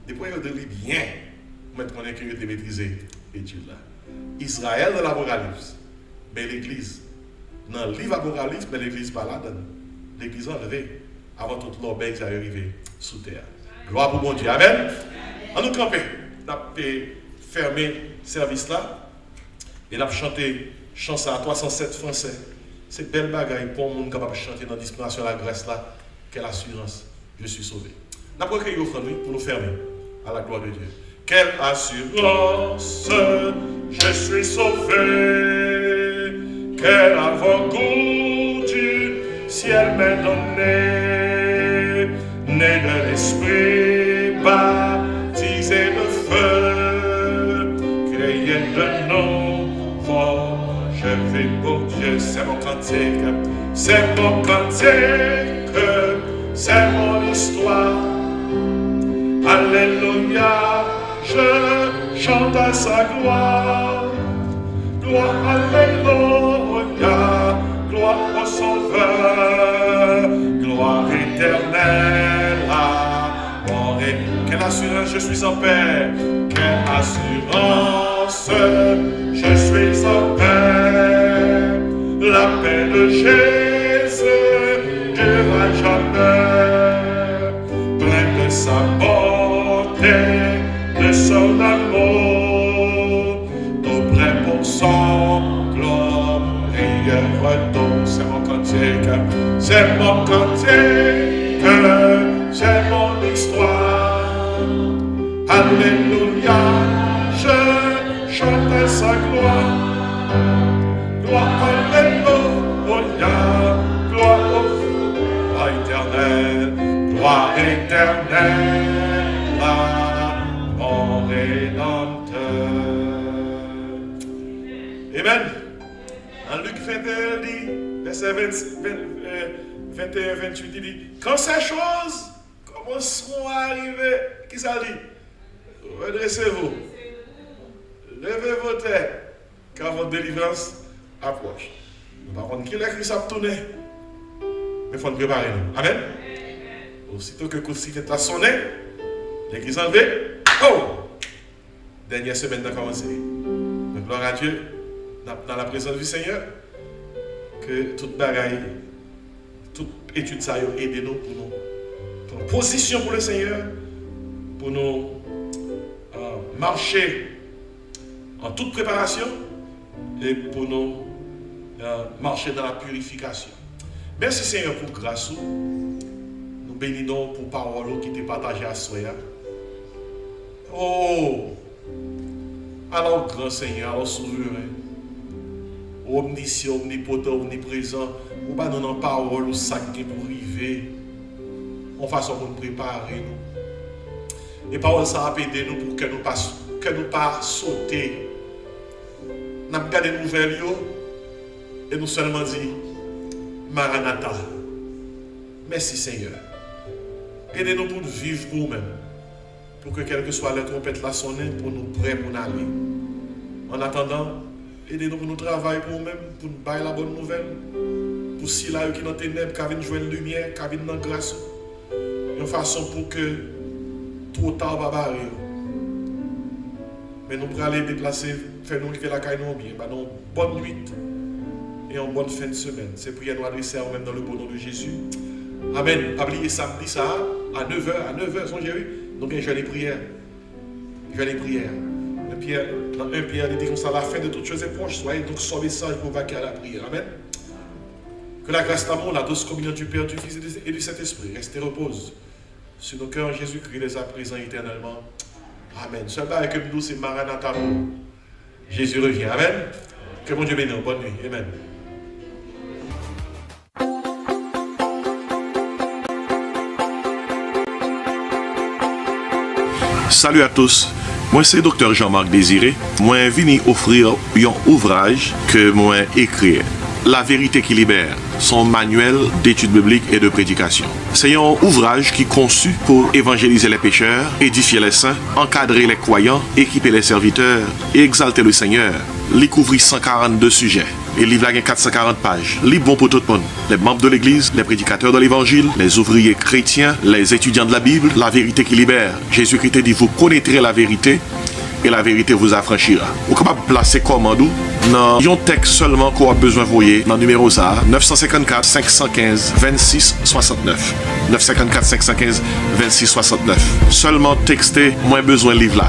depuis vous devez bien, maintenant qu'on est curieux de maîtriser l'étude là. Israël dans l'Apocalypse, mais l'église. Dans le livre Apocalypse, mais l'église pas là. L'église enlevée avant toute l'obéi qui est arrivé sous terre. Gloire pour mon Dieu. Amen. On nous camper. On a fermé le service là. Et on a chanté chanson à 307 français. C'est belle bagaille pour un monde capable de chanter dans la dispensation de la grâce là. Quelle assurance, je suis sauvé. On a pris pour nous fermer à la gloire de Dieu. Quelle assurance, je suis sauvé. Quel avant-goût du ciel m'est donné. Né de l'esprit, baptisé de feu, créé de nouveau. Je vis pour Dieu, c'est mon cantique, c'est mon cantique, c'est mon histoire. Alléluia, je chante à sa gloire. Gloire, alléluia, gloire au Sauveur, gloire éternelle à mon Ré. Quelle assurance, je suis en paix. Quelle assurance, je suis en paix. La paix de Jésus durera jamais. Plein de c'est mon cantique, c'est mon histoire. Alléluia, je chante sa gloire. Gloire, alléluia, gloire éternelle, gloire éternelle à mon Rédempteur. Amen. En Luc 21, dit, verset 21-28, il dit, quand ces choses commenceront à arriver, qui ça dit? Redressez-vous, levez vos têtes, car votre délivrance approche. Par contre, qui l'a Christ a tourné? Mais il faut nous préparer. Amen. Aussitôt que le coup de sifflet a sonné, l'église enlevée, oh! Dernière semaine a commencé. Donc, gloire à Dieu, dans la présence du Seigneur, que toute bagaille, toute étude, ça a aidé nous pour nous prendre position pour le Seigneur, pour nous marcher en toute préparation et pour nous marcher dans la purification. Merci Seigneur pour grâce. Nous bénissons pour parole qui t'est partagée à soi. Oh! Alors grand Seigneur, alors souverain, omniscient, omnipotent, omniprésent, ou pas nous dans parole ou ça qui est pour arriver, en façon pour nous préparer. Et parole ça a aidé nous pour que nous pas sauter. Nous avons regardé les nouvelles et nous seulement dit Maranatha. Merci Seigneur. Aidez-nous pour nous vivre pour nous-mêmes. Pour que quelle que soit la trompette la sonne, pour nous prêts pour nous aller. En attendant, aidez-nous pour nous travailler pour nous-mêmes, pour nous bailler la bonne nouvelle. Pour si là qui dans les ténèbres, qui viennent jouer la lumière, qui viennent dans la grâce. De façon pour que trop tard va barrer. Mais nous pourrons aller déplacer, faire nous arriver la caille non bien. Une bonne nuit et une bonne fin de semaine. C'est prière nous adresser à nous-mêmes dans le bon nom de Jésus. Amen. Pas oublier samedi ça à 9h, songez-vous. Donc je vais les prières. Dans 1 Pierre, il dit comme ça, la fin de toutes choses est proche. Soyez donc sans message pour vaquer à la prière. Amen. Que la grâce d'amour, la douce communion du Père, du Fils et du Saint-Esprit reste et repose sur nos cœurs. Jésus-Christ les a présents éternellement. Amen. Seul avec nous, c'est Maranatha. Jésus revient. Amen. Que mon Dieu bénisse. Bonne nuit. Amen. Salut à tous, moi c'est Dr. Jean-Marc Désiré. Moi venu offrir un ouvrage que moi écrit, La vérité qui libère, son manuel d'études bibliques et de prédication. C'est un ouvrage qui est conçu pour évangéliser les pécheurs, édifier les saints, encadrer les croyants, équiper les serviteurs et exalter le Seigneur. Il couvre 142 sujets. Et le livre a 440 pages. Livre bon pour tout le monde. Les membres de l'église, les prédicateurs de l'évangile, les ouvriers chrétiens, les étudiants de la Bible, la vérité qui libère. Jésus-Christ dit, vous connaîtrez la vérité et la vérité vous affranchira. Vous êtes capable de placer commande dans un texte seulement qu'on a besoin de voyer dans le numéro ça, 954 515 26 69. 954 515 26 69. Seulement texter, moins besoin de livre là.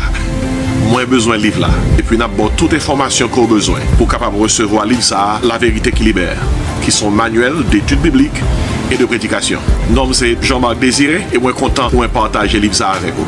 Moins besoin de livre là. Et puis, nous avons toute information qu'on a besoin pour capable recevoir livre ça, La vérité qui libère, qui sont manuels d'études bibliques et de prédication. Nom c'est Jean-Marc Désiré et moi content pour partager livre ça avec vous.